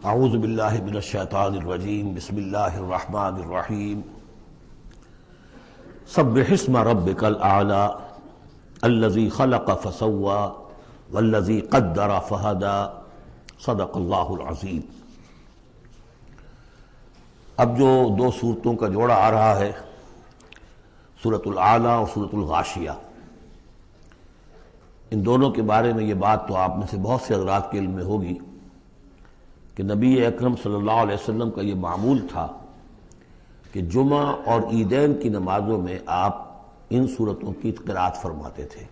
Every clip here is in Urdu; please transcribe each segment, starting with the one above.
اعوذ باللہ من الشیطان الرجیم بسم اللہ الرحمن الرحیم سبح اسم ربک الاعلی الذی خلق فسوی والذی قدر فہدی صدق اللہ العظیم۔ اب جو دو صورتوں کا جوڑا آ رہا ہے، سورۃ الاعلی اور سورۃ الغاشیہ، ان دونوں کے بارے میں یہ بات تو آپ میں سے بہت سے حضرات کے علم میں ہوگی کہ نبی اکرم صلی اللہ علیہ وسلم کا یہ معمول تھا کہ جمعہ اور عیدین کی نمازوں میں آپ ان صورتوں کی قرأت فرماتے تھے،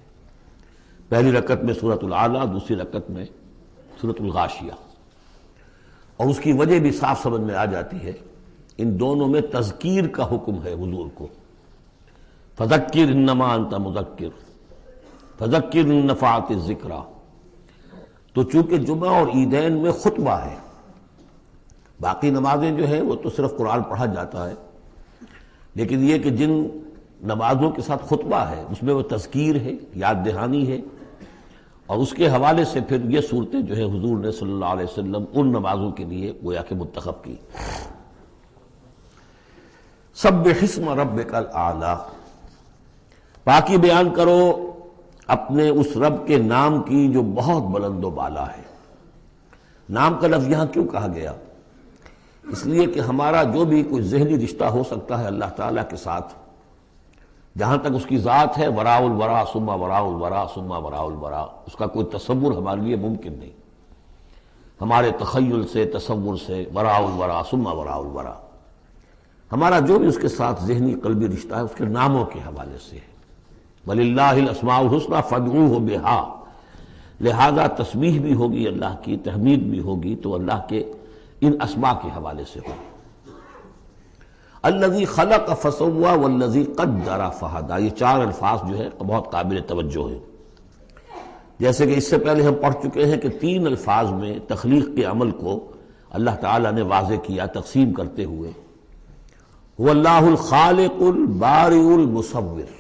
پہلی رکعت میں سورۃ الاعلی، دوسری رکعت میں سورۃ الغاشیہ، اور اس کی وجہ بھی صاف سمجھ میں آ جاتی ہے۔ ان دونوں میں تذکیر کا حکم ہے حضور کو، فذکر انما انت مذکر فذکر ان نفعت الذکریٰ۔ تو چونکہ جمعہ اور عیدین میں خطبہ ہے، باقی نمازیں جو ہیں وہ تو صرف قرآن پڑھا جاتا ہے، لیکن یہ کہ جن نمازوں کے ساتھ خطبہ ہے اس میں وہ تذکیر ہے، یاد دہانی ہے، اور اس کے حوالے سے پھر یہ صورتیں جو ہے حضور نے صلی اللہ علیہ وسلم ان نمازوں کے لیے گویا کہ منتخب کی۔ سبح اسم ربک الاعلی، پاکی بیان کرو اپنے اس رب کے نام کی جو بہت بلند و بالا ہے۔ نام کا لفظ یہاں کیوں کہا گیا؟ اس لیے کہ ہمارا جو بھی کوئی ذہنی رشتہ ہو سکتا ہے اللہ تعالیٰ کے ساتھ، جہاں تک اس کی ذات ہے، وراء الورا ثم وراء الورا ثم وراء الورا، اس کا کوئی تصور ہمارے لیے ممکن نہیں، ہمارے تخیل سے، تصور سے، وراء الورا ثم وراء الورا، ہمارا جو بھی اس کے ساتھ ذہنی قلبی رشتہ ہے اس کے ناموں کے حوالے سے ہے۔ وَلِلَّهِ الْأَسْمَاءُ الْحُسْنَىٰ فَادْعُوهُ بِهَا، لہذا تسبیح بھی ہوگی اللہ کی، تحمید بھی ہوگی تو اللہ کے ان اسماء کے حوالے سے ہوگی۔ الذی خلق فسوی والذی قدر فہدی، یہ چار الفاظ جو ہے بہت قابل توجہ ہیں۔ جیسے کہ اس سے پہلے ہم پڑھ چکے ہیں کہ تین الفاظ میں تخلیق کے عمل کو اللہ تعالیٰ نے واضح کیا تقسیم کرتے ہوئے، هو اللہ الخالق البارئ المصور۔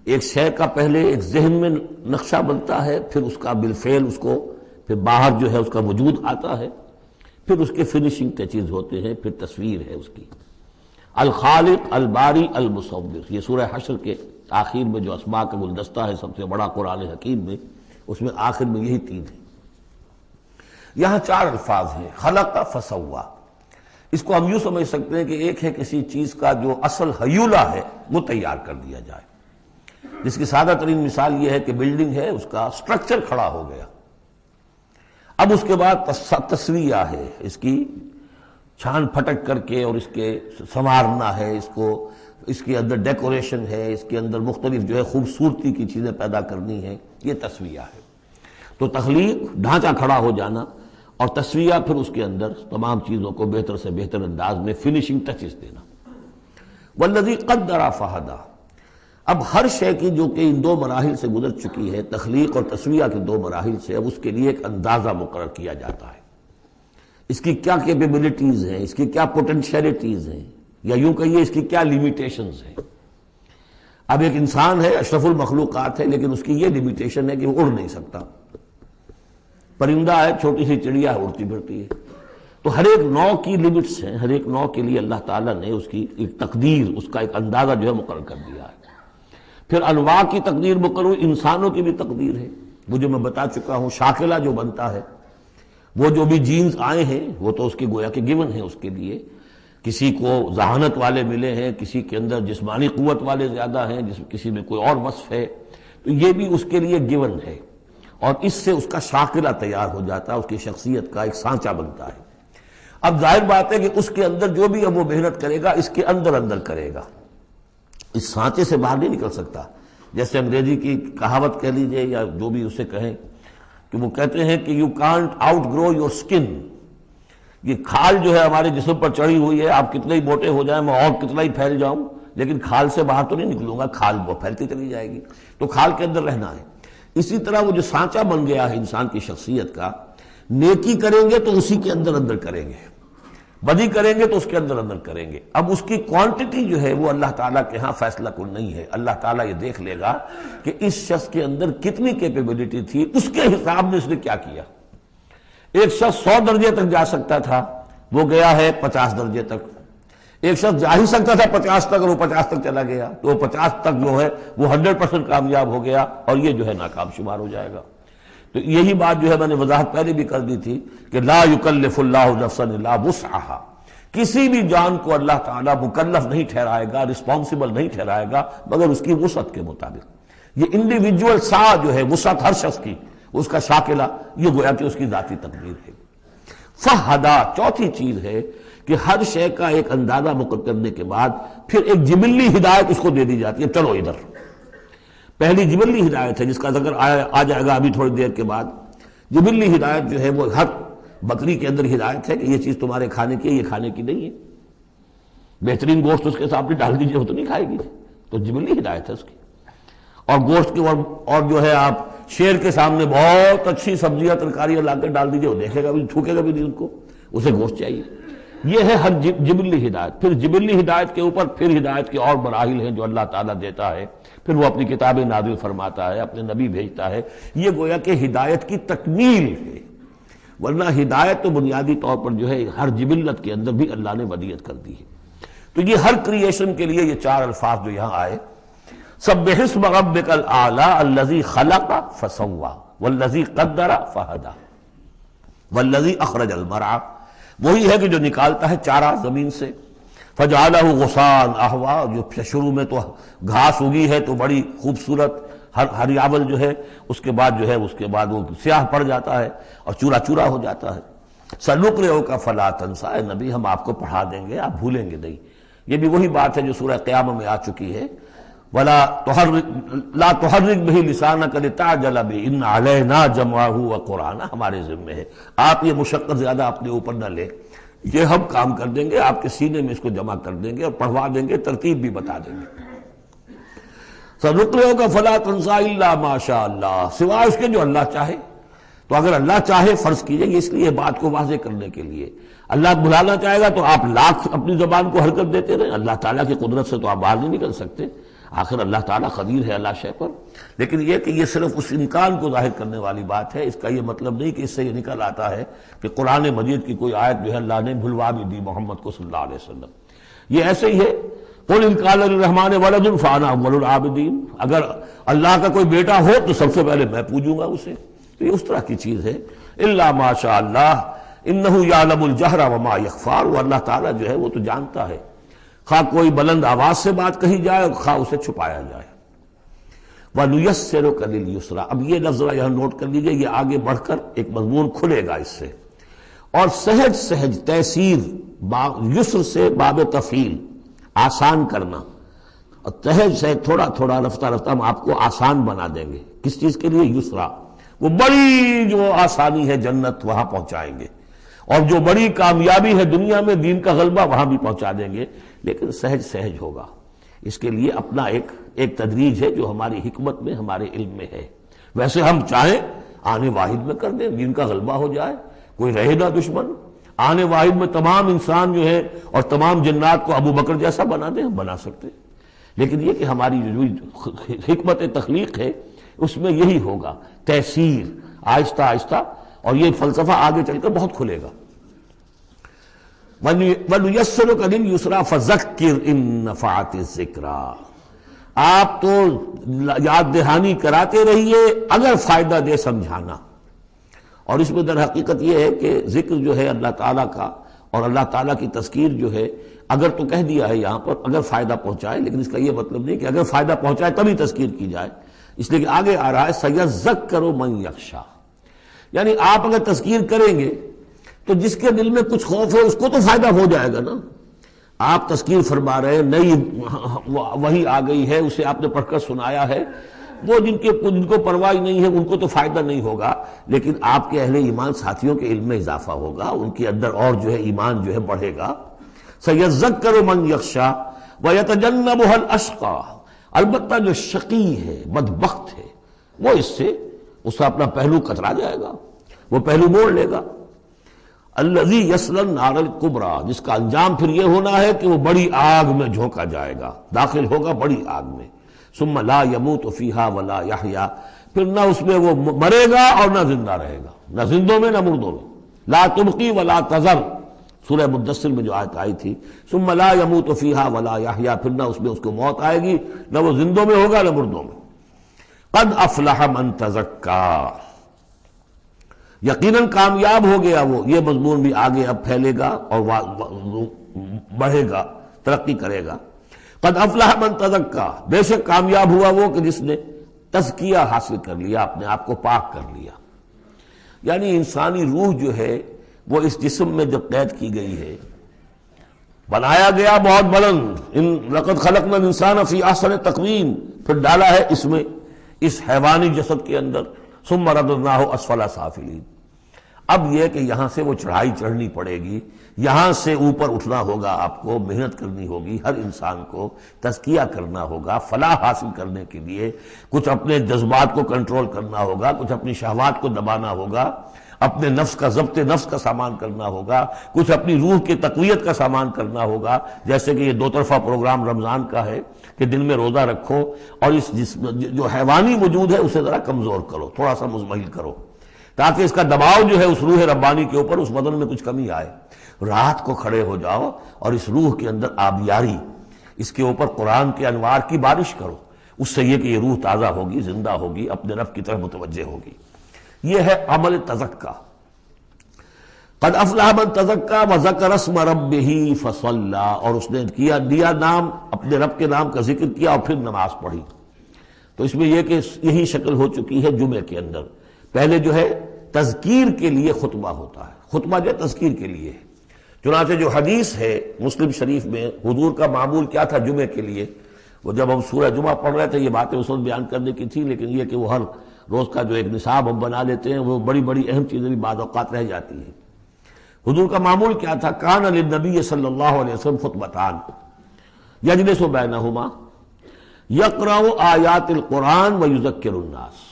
ایک شے کا پہلے ایک ذہن میں نقشہ بنتا ہے، پھر اس کا بالفعل اس کو پھر باہر جو ہے اس کا وجود آتا ہے، پھر اس کے فنیشنگ ٹچز ہوتے ہیں، پھر تصویر ہے اس کی۔ الخالق الباری المصور، یہ سورہ حشر کے آخر میں جو اسماء کا گلدستہ ہے سب سے بڑا قرآن حکیم میں، اس میں آخر میں یہی تین ہیں۔ یہاں چار الفاظ ہیں، خلق فسوا۔ اس کو ہم یوں سمجھ سکتے ہیں کہ ایک ہے کسی چیز کا جو اصل حیولہ ہے وہ تیار کر دیا جائے، جس کی سادہ ترین مثال یہ ہے کہ بلڈنگ ہے، اس کا سٹرکچر کھڑا ہو گیا، اب اس کے بعد تسویہ ہے، اس کی چھان پھٹک کر کے اور اس کے سنوارنا ہے، اس کو، اس کے اندر ڈیکوریشن ہے، اس کے اندر مختلف جو ہے خوبصورتی کی چیزیں پیدا کرنی ہے، یہ تسویہ ہے۔ تو تخلیق ڈھانچہ کھڑا ہو جانا، اور تسویہ پھر اس کے اندر تمام چیزوں کو بہتر سے بہتر انداز میں فنیشنگ ٹچز دینا۔ والذی قدر فہدی، اب ہر شے کی جو کہ ان دو مراحل سے گزر چکی ہے، تخلیق اور تسویہ کے دو مراحل سے، اب اس کے لیے ایک اندازہ مقرر کیا جاتا ہے، اس کی کیا کیپیبلٹیز ہیں، اس کی کیا پوٹینشیلٹیز ہیں، یا یوں کہیے اس کی کیا لیمیٹیشنز ہیں۔ اب ایک انسان ہے، اشرف المخلوقات ہے، لیکن اس کی یہ لیمیٹیشن ہے کہ وہ اڑ نہیں سکتا۔ پرندہ ہے، چھوٹی سی چڑیا ہے، اڑتی پھرتی ہے۔ تو ہر ایک نوع کی لمٹس ہیں، ہر ایک نوع کے لیے اللہ تعالیٰ نے اس کی ایک تقدیر، اس کا ایک اندازہ جو ہے مقرر کر دیا ہے۔ پھر انواع کی تقدیر مقرر، انسانوں کی بھی تقدیر ہے، وہ جو میں بتا چکا ہوں، شاکلہ جو بنتا ہے، وہ جو بھی جینز آئے ہیں وہ تو اس کے گویا کہ گیون ہیں اس کے لیے، کسی کو ذہانت والے ملے ہیں، کسی کے اندر جسمانی قوت والے زیادہ ہیں، کسی میں کوئی اور وصف ہے، تو یہ بھی اس کے لیے گیون ہے، اور اس سے اس کا شاکلہ تیار ہو جاتا ہے، اس کی شخصیت کا ایک سانچہ بنتا ہے۔ اب ظاہر بات ہے کہ اس کے اندر جو بھی اب وہ محنت کرے گا، اس کے اندر اندر کرے گا، اس سانچے سے باہر نہیں نکل سکتا۔ جیسے انگریزی کی کہاوت کہہ لیجئے یا جو بھی اسے کہیں، کہ وہ کہتے ہیں کہ you can't outgrow your skin, یہ کھال جو ہے ہمارے جسم پر چڑھی ہوئی ہے، آپ کتنے ہی موٹے ہو جائیں، میں اور کتنا ہی پھیل جاؤں، لیکن کھال سے باہر تو نہیں نکلوں گا، کھال وہ پھیلتی چلی جائے گی، تو کھال کے اندر رہنا ہے۔ اسی طرح وہ جو سانچہ بن گیا ہے انسان کی شخصیت کا، نیکی کریں گے تو اسی کے اندر اندر کریں گے، بدی کریں گے تو اس کے اندر اندر کریں گے۔ اب اس کی کوانٹٹی جو ہے وہ اللہ تعالیٰ کے ہاں فیصلہ کن نہیں ہے، اللہ تعالیٰ یہ دیکھ لے گا کہ اس شخص کے اندر کتنی کیپیبلٹی تھی، اس کے حساب میں اس نے کیا کیا۔ ایک شخص 100 درجے تک جا سکتا تھا، وہ گیا ہے 50 درجے تک۔ ایک شخص جا ہی سکتا تھا 50 تک اور وہ 50 تک چلا گیا، تو وہ 50 تک جو ہے وہ 100% کامیاب ہو گیا، اور یہ جو ہے ناکام شمار ہو جائے گا۔ تو یہی بات جو ہے میں نے وضاحت پہلے بھی کر دی تھی کہ لا یکلف اللہ نفسا الا وسعها، کسی بھی جان کو اللہ تعالیٰ مکلف نہیں ٹھہرائے گا، رسپانسبل نہیں ٹھہرائے گا مگر اس کی وسعت کے مطابق۔ یہ انڈیویجول سا جو ہے وسعت ہر شخص کی، اس کا شاکلہ، یہ گویا کہ اس کی ذاتی تقدیر ہے۔ فہدا، چوتھی چیز ہے کہ ہر شے کا ایک اندازہ مقرر کرنے کے بعد پھر ایک جبلی ہدایت اس کو دے دی جاتی ہے، چلو ادھر۔ پہلی جبلی ہدایت ہے جس کا ذکر آ جائے گا ابھی تھوڑی دیر کے بعد۔ جبلی ہدایت جو ہے وہ ہر بکری کے اندر ہدایت ہے کہ یہ چیز تمہارے کھانے کی ہے، یہ کھانے کی نہیں ہے۔ بہترین گوشت اس کے سامنے ڈال دیجیے وہ تو نہیں کھائے گی، تو جبلی ہدایت ہے اس کی۔ اور گوشت کی اور جو ہے آپ شیر کے سامنے بہت اچھی سبزیاں ترکاریاں لا کے ڈال دیجیے، وہ دیکھے گا بھی، تھوکے گا بھی نہیں، ان کو اسے گوشت چاہیے۔ یہ ہے ہر جبلی ہدایت۔ پھر جبلی ہدایت کے اوپر پھر ہدایت کے اور مراحل ہیں جو اللہ تعالیٰ دیتا ہے، پھر وہ اپنی کتابیں نازل فرماتا ہے، اپنے نبی بھیجتا ہے۔ یہ گویا کہ ہدایت کی تکمیل ہے، ورنہ ہدایت تو بنیادی طور پر جو ہے ہر جبلت کے اندر بھی اللہ نے ودیت کر دی ہے۔ تو یہ ہر کریشن کے لیے یہ 4 الفاظ جو یہاں آئے، سبح اسم ربک الاعلی الذی خلق فسوی والذی قدر فہدی والذی اخرج المرعی، وہی ہے کہ جو نکالتا ہے چارہ زمین سے، فجعلہ غثاء احوا، جو شروع میں تو گھاس اگی ہے تو بڑی خوبصورت ہریاول جو ہے، اس کے بعد وہ سیاہ پڑ جاتا ہے اور چورا چورا ہو جاتا ہے۔ سنقرئک فلا تنسیٰ، اے نبی ہم آپ کو پڑھا دیں گے، آپ بھولیں گے نہیں۔ یہ بھی وہی بات ہے جو سورہ قیامہ میں آ چکی ہے، لا تحرک بہ لسانک لتعجل بہ ان علینا جمعہ وقرآنہ، ہمارے ذمہ ہے، آپ یہ مشقت زیادہ اپنے اوپر نہ لیں، یہ ہم کام کر دیں گے، آپ کے سینے میں اس کو جمع کر دیں گے اور پڑھوا دیں گے، ترتیب بھی بتا دیں گے۔ سنقرئک فلا تنسیٰ الا ما شاء اللہ، سوائے اس کے جو اللہ چاہے۔ تو اگر اللہ چاہے، فرض کیجئے اس لیے بات کو واضح کرنے کے لیے، اللہ بلانا چاہے گا تو آپ لاکھ اپنی زبان کو حرکت دیتے رہیں، اللہ تعالیٰ کی قدرت سے تو آپ باہر نہیں نکل سکتے، آخر اللہ تعالیٰ قدیر ہے اللہ شے پر۔ لیکن یہ کہ یہ صرف اس امکان کو ظاہر کرنے والی بات ہے، اس کا یہ مطلب نہیں کہ اس سے یہ نکل آتا ہے کہ قرآن مجید کی کوئی آیت جو ہے اللہ نے بھلوا بھی دی محمد کو صلی اللہ علیہ وسلم۔ یہ ایسے ہی ہے، قل ان کان للرحمن ولد فانا اول العابدین، اگر اللہ کا کوئی بیٹا ہو تو سب سے پہلے میں پوجوں گا اسے۔ تو یہ اس طرح کی چیز ہے، الا ما شاء اللہ انہ یعلم الجہر وما یخفی، وہ اللہ تعالیٰ جو ہے وہ تو جانتا ہے، خواہ کوئی بلند آواز سے بات کہی جائے اور خواہ اسے چھپایا جائے۔ وَنُيَسِّرُكَ لِلْيُسْرَىٰ، اب یہ لفظ یہاں نوٹ کر لیجئے، یہ آگے بڑھ کر ایک مضمون کھلے گا اس سے۔ اور سہج سہج تیسیر، یسر سے باب تفعیل، آسان کرنا، اور سہج سہج تھوڑا تھوڑا رفتہ رفتہ ہم آپ کو آسان بنا دیں گے۔ کس چیز کے لیے؟ یسرا، وہ بڑی جو آسانی ہے جنت وہاں پہنچائیں گے، اور جو بڑی کامیابی ہے دنیا میں دین کا غلبہ وہاں بھی پہنچا دیں گے، لیکن سہج سہج ہوگا۔ اس کے لیے اپنا ایک تدریج ہے جو ہماری حکمت میں، ہمارے علم میں ہے۔ ویسے ہم چاہیں آنے واحد میں کر دیں، دین کا غلبہ ہو جائے، کوئی رہے نہ دشمن، آنے واحد میں تمام انسان جو ہے اور تمام جنات کو ابو بکر جیسا بنا دیں، ہم بنا سکتے ہیں۔ لیکن یہ کہ ہماری جو حکمت تخلیق ہے اس میں یہی ہوگا، تیسیر، آہستہ آہستہ، اور یہ فلسفہ آگے چل کر بہت کھلے گا۔ وَنُيَسِّرُكَ لِلْيُسْرَىٰ فَذَكِّرْ إِن نَّفَعَتِ الذِّكْرَىٰ، آپ تو یاد دہانی کراتے رہیے اگر فائدہ دے سمجھانا۔ اور اس میں در حقیقت یہ ہے کہ ذکر جو ہے اللہ تعالیٰ کا اور اللہ تعالیٰ کی تذکیر جو ہے، اگر تو کہہ دیا ہے یہاں پر اگر فائدہ پہنچائے، لیکن اس کا یہ مطلب نہیں کہ اگر فائدہ پہنچائے تبھی تذکیر کی جائے، اس لیے کہ آگے آ رہا ہے سَيَذَّكَّرُ مَن يَخْشَىٰ، یعنی آپ اگر تذکیر کریں گے تو جس کے دل میں کچھ خوف ہے اس کو تو فائدہ ہو جائے گا نا۔ آپ تذکیر فرما رہے ہیں، نئی وحی آ گئی ہے، اسے آپ نے پڑھ کر سنایا ہے، وہ جن کو پرواہ نہیں ہے ان کو تو فائدہ نہیں ہوگا، لیکن آپ کے اہل ایمان ساتھیوں کے علم میں اضافہ ہوگا، ان کے اندر اور جو ہے ایمان جو ہے بڑھے گا۔ سَيَذَّكَّرُ مَن يَخْشَىٰ وَيَتَجَنَّبُهَا الْأَشْقَىٰ، البتہ جو شقی ہے، بدبخت ہے، وہ اس کا اپنا پہلو کترا جائے گا، وہ پہلو موڑ لے گا۔ الذی یصلی النار الکبریٰ، جس کا انجام پھر یہ ہونا ہے کہ وہ بڑی آگ میں جھونکا جائے گا، داخل ہوگا بڑی آگ میں۔ ثم لا یموت فیہا ولا یحییٰ، پھر نہ اس میں وہ مرے گا اور نہ زندہ رہے گا، نہ زندوں میں نہ مردوں میں۔ لا تبقی ولا تذر، سورہ مدثر میں جو آیت آئی تھی، ثم لا يموت فیہا ولا یحییٰ، پھر نہ اس میں اس کو موت آئے گی، نہ وہ زندوں میں ہوگا نہ مردوں میں۔ قد افلح من تزکا، یقیناً کامیاب ہو گیا وہ، یہ مضمون بھی آگے اب پھیلے گا اور بڑھے گا، ترقی کرے گا۔ قد افلح من تزکا، بے شک کامیاب ہوا وہ کہ جس نے تزکیہ حاصل کر لیا، اپنے آپ کو پاک کر لیا۔ یعنی انسانی روح جو ہے وہ اس جسم میں جب قید کی گئی ہے، بنایا گیا بہت بلند، لقد خلقنا الانسان فی احسن تقویم، پھر ڈالا ہے اس میں، اس حیوانی جسد کے اندر، ثم رددناہ اسفل سافلین۔ اب یہ کہ یہاں سے وہ چڑھائی چڑھنی پڑے گی، یہاں سے اوپر اٹھنا ہوگا، آپ کو محنت کرنی ہوگی، ہر انسان کو تزکیہ کرنا ہوگا، فلاح حاصل کرنے کے لیے کچھ اپنے جذبات کو کنٹرول کرنا ہوگا، کچھ اپنی شہوات کو دبانا ہوگا، اپنے نفس کا ضبط نفس کا سامان کرنا ہوگا، کچھ اپنی روح کی تقویت کا سامان کرنا ہوگا، جیسے کہ یہ دو طرفہ پروگرام رمضان کا ہے کہ دن میں روزہ رکھو اور اس جو حیوانی وجود ہے اسے ذرا کمزور کرو، تھوڑا سا مزمحل کرو، تاکہ اس کا دباؤ جو ہے اس روح ربانی کے اوپر، اس بدن میں کچھ کمی آئے۔ رات کو کھڑے ہو جاؤ اور اس روح کے اندر آبیاری، اس کے اوپر قرآن کے انوار کی بارش کرو، اس سے یہ کہ یہ روح تازہ ہوگی، زندہ ہوگی، اپنے رب کی طرف متوجہ ہوگی۔ یہ ہے عمل تزکا۔ قد افلح من تزکا وذکر اسم ربہ فصلی، اور اس نے دیا نام، اپنے رب کے نام کا ذکر کیا اور پھر نماز پڑھی۔ تو اس میں یہ کہ یہی شکل ہو چکی ہے جمعے کے اندر۔ پہلے جو ہے تذکیر کے لیے خطبہ ہوتا ہے، خطبہ جو تذکیر کے لیے ہے۔ چنانچہ جو حدیث ہے مسلم شریف میں، حضور کا معمول کیا تھا جمعے کے لیے، وہ جب ہم سورہ جمعہ پڑھ رہے تھے یہ باتیں اس وقت بیان کرنے کی تھی، لیکن یہ کہ وہ ہر روز کا جو ایک نصاب ہم بنا لیتے ہیں، وہ بڑی بڑی اہم چیزیں بھی بعض اوقات رہ جاتی ہیں۔ حضور کا معمول کیا تھا؟ کان للنبی صلی اللہ علیہ وسلم خطبتان یجلس بینہما یقرأ آیات القرآن ویذکر الناس۔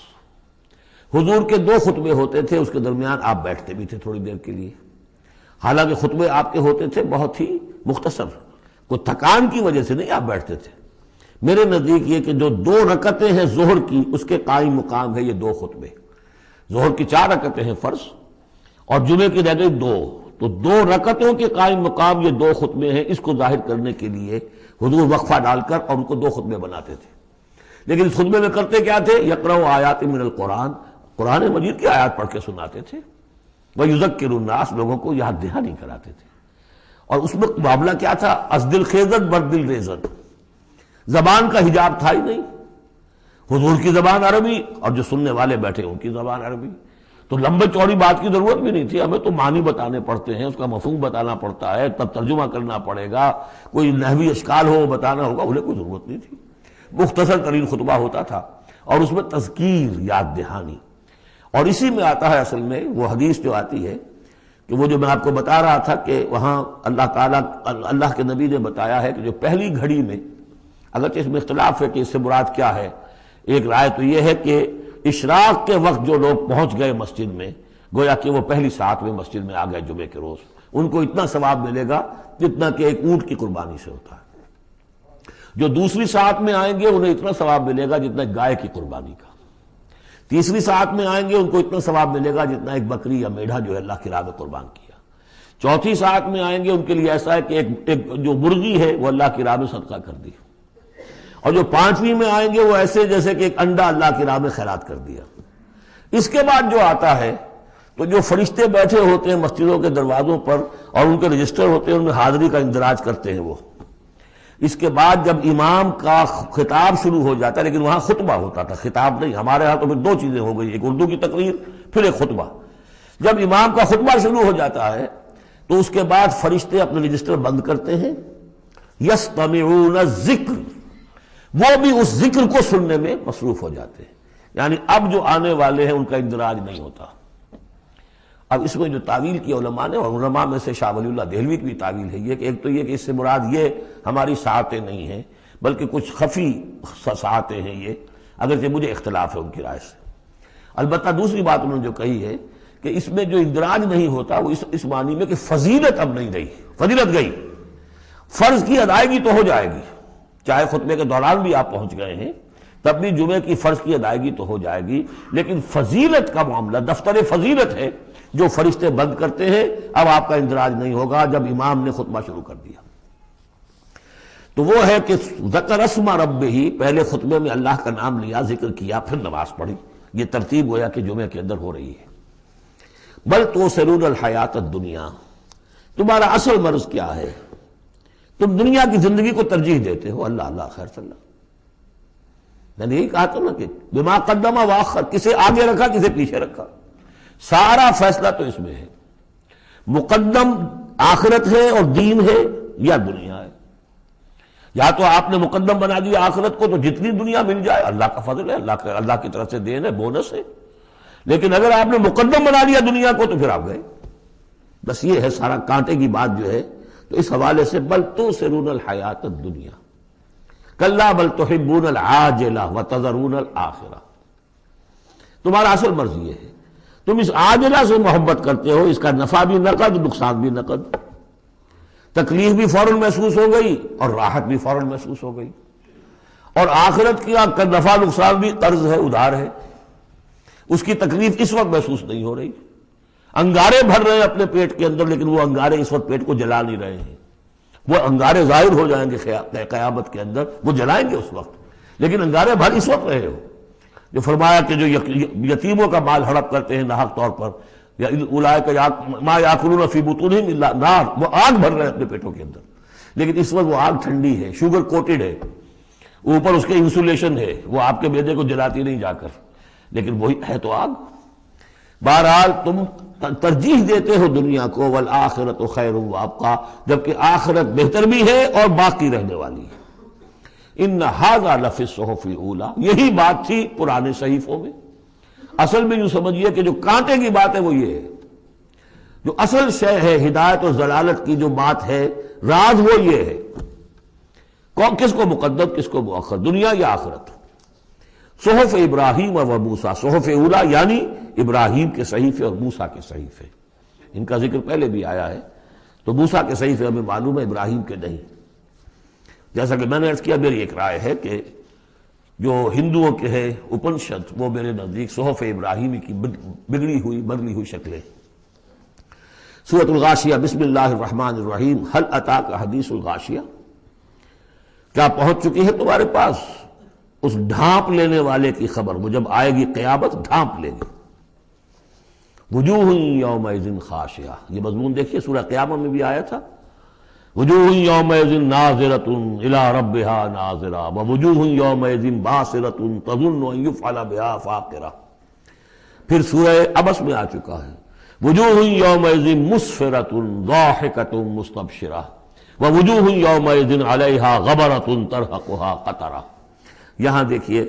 حضور کے دو خطبے ہوتے تھے، اس کے درمیان آپ بیٹھتے بھی تھے تھوڑی دیر کے لیے، حالانکہ خطبے آپ کے ہوتے تھے بہت ہی مختصر، کوئی تھکان کی وجہ سے نہیں آپ بیٹھتے تھے۔ میرے نزدیک یہ کہ جو 2 رکعتیں ہیں ظہر کی، اس کے قائم مقام ہے یہ 2 خطبے۔ ظہر کی 4 رکعتیں ہیں فرض، اور جمعے کی رہ گئی 2، تو 2 رکعتوں کے قائم مقام یہ 2 خطبے ہیں۔ اس کو ظاہر کرنے کے لیے حضور وقفہ ڈال کر اور ان کو 2 خطبے بناتے تھے۔ لیکن اس خطبے میں کرتے کیا تھے؟ یقرأ آیات من القرآن، قرآن مجید کی آیات پڑھ کے سناتے تھے، وَيُذَكِّرُ النَّاسَ، لوگوں کو یاد دہانی کراتے تھے۔ اور اس میں معاملہ کیا تھا؟ از دل خیزت بر دل ریزن، زبان کا حجاب تھا ہی نہیں، حضور کی زبان عربی اور جو سننے والے بیٹھے ان کی زبان عربی، تو لمبے چوڑی بات کی ضرورت بھی نہیں تھی، ہمیں تو معنی بتانے پڑتے ہیں، اس کا مفہوم بتانا پڑتا ہے، تب ترجمہ کرنا پڑے گا، کوئی نحوی اشکال ہو وہ بتانا ہوگا، انہیں کوئی ضرورت نہیں تھی، مختصر ترین خطبہ ہوتا تھا، اور اس میں تذکیر، یاد دہانی۔ اور اسی میں آتا ہے اصل میں وہ حدیث جو آتی ہے کہ وہ جو میں آپ کو بتا رہا تھا کہ وہاں اللہ تعالیٰ، اللہ کے نبی نے بتایا ہے کہ جو پہلی گھڑی میں، اگرچہ اس میں اختلاف ہے کہ اس سے مراد کیا ہے، ایک رائے تو یہ ہے کہ اشراق کے وقت جو لوگ پہنچ گئے مسجد میں، گویا کہ وہ پہلی ساعت میں مسجد میں آ گئے جمعے کے روز، ان کو اتنا ثواب ملے گا جتنا کہ ایک اونٹ کی قربانی سے ہوتا ہے۔ جو دوسری ساعت میں آئیں گے انہیں اتنا ثواب ملے گا جتنا ایک گائے کی قربانی کا، تیسری ساعت میں آئیں گے ان کو اتنا ثواب ملے گا جتنا ایک بکری یا میڑھا جو ہے اللہ کی راہ میں قربان کیا، چوتھی ساعت میں آئیں گے ان کے لیے ایسا ہے کہ ایک جو مرغی ہے وہ اللہ کی راہ میں صدقہ کر دی، اور جو 5ویں میں آئیں گے وہ ایسے جیسے کہ ایک انڈا اللہ کی راہ میں خیرات کر دیا۔ اس کے بعد جو آتا ہے تو جو فرشتے بیٹھے ہوتے ہیں مسجدوں کے دروازوں پر اور ان کے رجسٹر ہوتے ہیں، ان میں حاضری کا اندراج کرتے ہیں وہ، اس کے بعد جب امام کا خطاب شروع ہو جاتا ہے، لیکن وہاں خطبہ ہوتا تھا، خطاب نہیں، ہمارے ہاں تو پھر 2 چیزیں ہو گئی، ایک اردو کی تقریر پھر ایک خطبہ۔ جب امام کا خطبہ شروع ہو جاتا ہے تو اس کے بعد فرشتے اپنے رجسٹر بند کرتے ہیں، یستمعون الذکر، وہ بھی اس ذکر کو سننے میں مصروف ہو جاتے ہیں، یعنی اب جو آنے والے ہیں ان کا اندراج نہیں ہوتا۔ اب اس میں جو تعویل کی علماء نے، اور علماء میں سے شاہ ولی اللہ دہلوی کی بھی تعویل ہے یہ کہ ایک تو یہ کہ اس سے مراد یہ ہماری ساعتیں نہیں ہیں بلکہ کچھ خفی ساعتیں ہیں یہ، اگرچہ مجھے اختلاف ہے ان کی رائے سے۔ البتہ دوسری بات انہوں نے جو کہی ہے کہ اس میں جو اندراج نہیں ہوتا وہ اس معنی میں کہ فضیلت اب نہیں رہی، فضیلت گئی، فرض کی ادائیگی تو ہو جائے گی، چاہے خطبے کے دوران بھی آپ پہنچ گئے ہیں تب بھی جمعے کی فرض کی ادائیگی تو ہو جائے گی، لیکن فضیلت کا معاملہ، دفتر فضیلت ہے جو فرشتے بند کرتے ہیں اب آپ کا اندراج نہیں ہوگا جب امام نے خطبہ شروع کر دیا۔ تو وہ ہے کہ ذکر اسم ربہ، پہلے خطبے میں اللہ کا نام لیا، ذکر کیا، پھر نماز پڑھی۔ یہ ترتیب گویا کہ جمعے کے اندر ہو رہی ہے۔ بل تؤثرون الحیات الدنیا، تمہارا اصل مرض کیا ہے؟ تم دنیا کی زندگی کو ترجیح دیتے ہو۔ اللہ اللہ خیر صلی اللہ، میں نے یہی کہا تھا نا کہ بما قدم واخر، کسے آگے رکھا کسے پیچھے رکھا، سارا فیصلہ تو اس میں ہے۔ مقدم آخرت ہے اور دین ہے یا دنیا ہے؟ یا تو آپ نے مقدم بنا دیا آخرت کو تو جتنی دنیا مل جائے اللہ کا فضل ہے، اللہ کی طرف سے دین ہے، بونس ہے۔ لیکن اگر آپ نے مقدم بنا لیا دنیا کو تو پھر آپ گئے۔ بس یہ ہے سارا کانٹے کی بات جو ہے۔ تو اس حوالے سے بل تؤثرون الحیات الدنیا کلا بل تحبون العاجلہ وتذرون الآخرہ، تمہارا اصل مرض یہ ہے، تم اس عاجلہ سے محبت کرتے ہو، اس کا نفع بھی نقد نقصان بھی نقد، تکلیف بھی فوراً محسوس ہو گئی اور راحت بھی فوراً محسوس ہو گئی، اور آخرت کا نفع نقصان بھی قرض ہے، ادھار ہے، اس کی تکلیف اس وقت محسوس نہیں ہو رہی۔ انگارے بھر رہے ہیں اپنے پیٹ کے اندر، لیکن وہ انگارے اس وقت پیٹ کو جلا نہیں رہے ہیں، وہ انگارے ظاہر ہو جائیں گے قیامت کے اندر، وہ جلائیں گے اس وقت، لیکن انگارے بھر اس وقت رہے ہو۔ جو فرمایا کہ جو یتیموں کا مال ہڑپ کرتے ہیں ناحق طور پر، یا اولئک ما یاکلون فی بطونہم الا النار، وہ آگ بھر رہے ہیں اپنے پیٹوں کے اندر، لیکن اس وقت وہ آگ ٹھنڈی ہے، شوگر کوٹڈ ہے، اوپر اس کے انسولیشن ہے، وہ آپ کے معدے کو جلاتی نہیں جا کر، لیکن وہی ہے تو آگ۔ بہرحال تم ترجیح دیتے ہو دنیا کو، والآخرۃ خیر وابقیٰ، جبکہ آخرت بہتر بھی ہے اور باقی رہنے والی ہے۔ ان ھذا لفی الصحف الاولی، یہی بات تھی پرانے صحیفوں میں۔ اصل میں یوں سمجھیے کہ جو کانٹے کی بات ہے وہ یہ ہے، جو اصل شے ہے ہدایت اور ضلالت کی جو بات ہے، راز وہ یہ ہے، کس کو مقدم کس کو مؤخر، دنیا یا آخرت۔ صحف ابراہیم و موسیٰ، صحف اولا یعنی ابراہیم کے صحیفے اور موسیٰ کے صحیفے، ان کا ذکر پہلے بھی آیا ہے، تو موسیٰ کے صحیفے ہمیں معلوم ہے، ابراہیم کے نہیں۔ جیسا کہ میں نے عرض کیا، میری ایک رائے ہے کہ جو ہندوؤں کے ہے اپنشد، وہ میرے نزدیک صحف ابراہیمی کی بگڑی ہوئی بدلی ہوئی شکلیں۔ سورۃ الغاشیہ، بسم اللہ الرحمن الرحیم، هل اتاک حدیث الغاشیہ، کیا پہنچ چکی ہے تمہارے پاس اس ڈھانپ لینے والے کی خبر؟ وہ جب آئے گی قیامت ڈھانپ لے گی۔ وجوہ یومئذ خاشعہ، یہ مضمون دیکھیے سورہ قیامہ میں بھی آیا تھا، وجوہ یومئذ ناظرۃ الی ربہا ناظرہ ووجوہ یومئذ باسرۃ تظن ان یفعل بہا فاقرہ۔ پھر سورہ عبس میں آ چکا ہے، وجوہ یومئذ مسفرۃ ضاحکۃ مستبشرہ ووجوہ یومئذ علیہا غبرۃ ترہقہا قطرہ۔ یہاں دیکھیے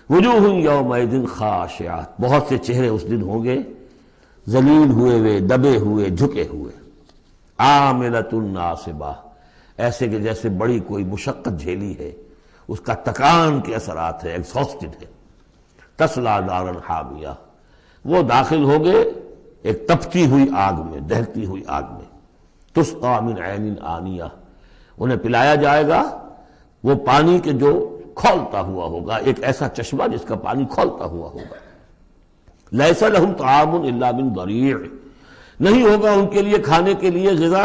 وجوہ یومئذ خاشعہ، بہت سے چہرے اس دن ہوں گے ذلیل ہوئے دبے ہوئے جھکے ہوئے، عاملۃ ناصبہ، ایسے کہ جیسے بڑی کوئی مشقت جھیلی ہے، اس کا تکان کے اثرات ہے، ایگزاسٹڈ ہے۔ تصلیٰ نارا حامیہ، وہ داخل ہوں گے ایک تپتی ہوئی آگ میں، دہتی ہوئی آگ میں۔ تسقیٰ من عین آنیہ، انہیں پلایا جائے گا وہ پانی کے جو کھولتا ہوا ہوگا، ایک ایسا چشمہ جس کا پانی کھولتا ہوا ہوگا۔ لیس لہم طعام الا من ضریع، نہیں ہوگا ان کے لیے کھانے کے لیے غذا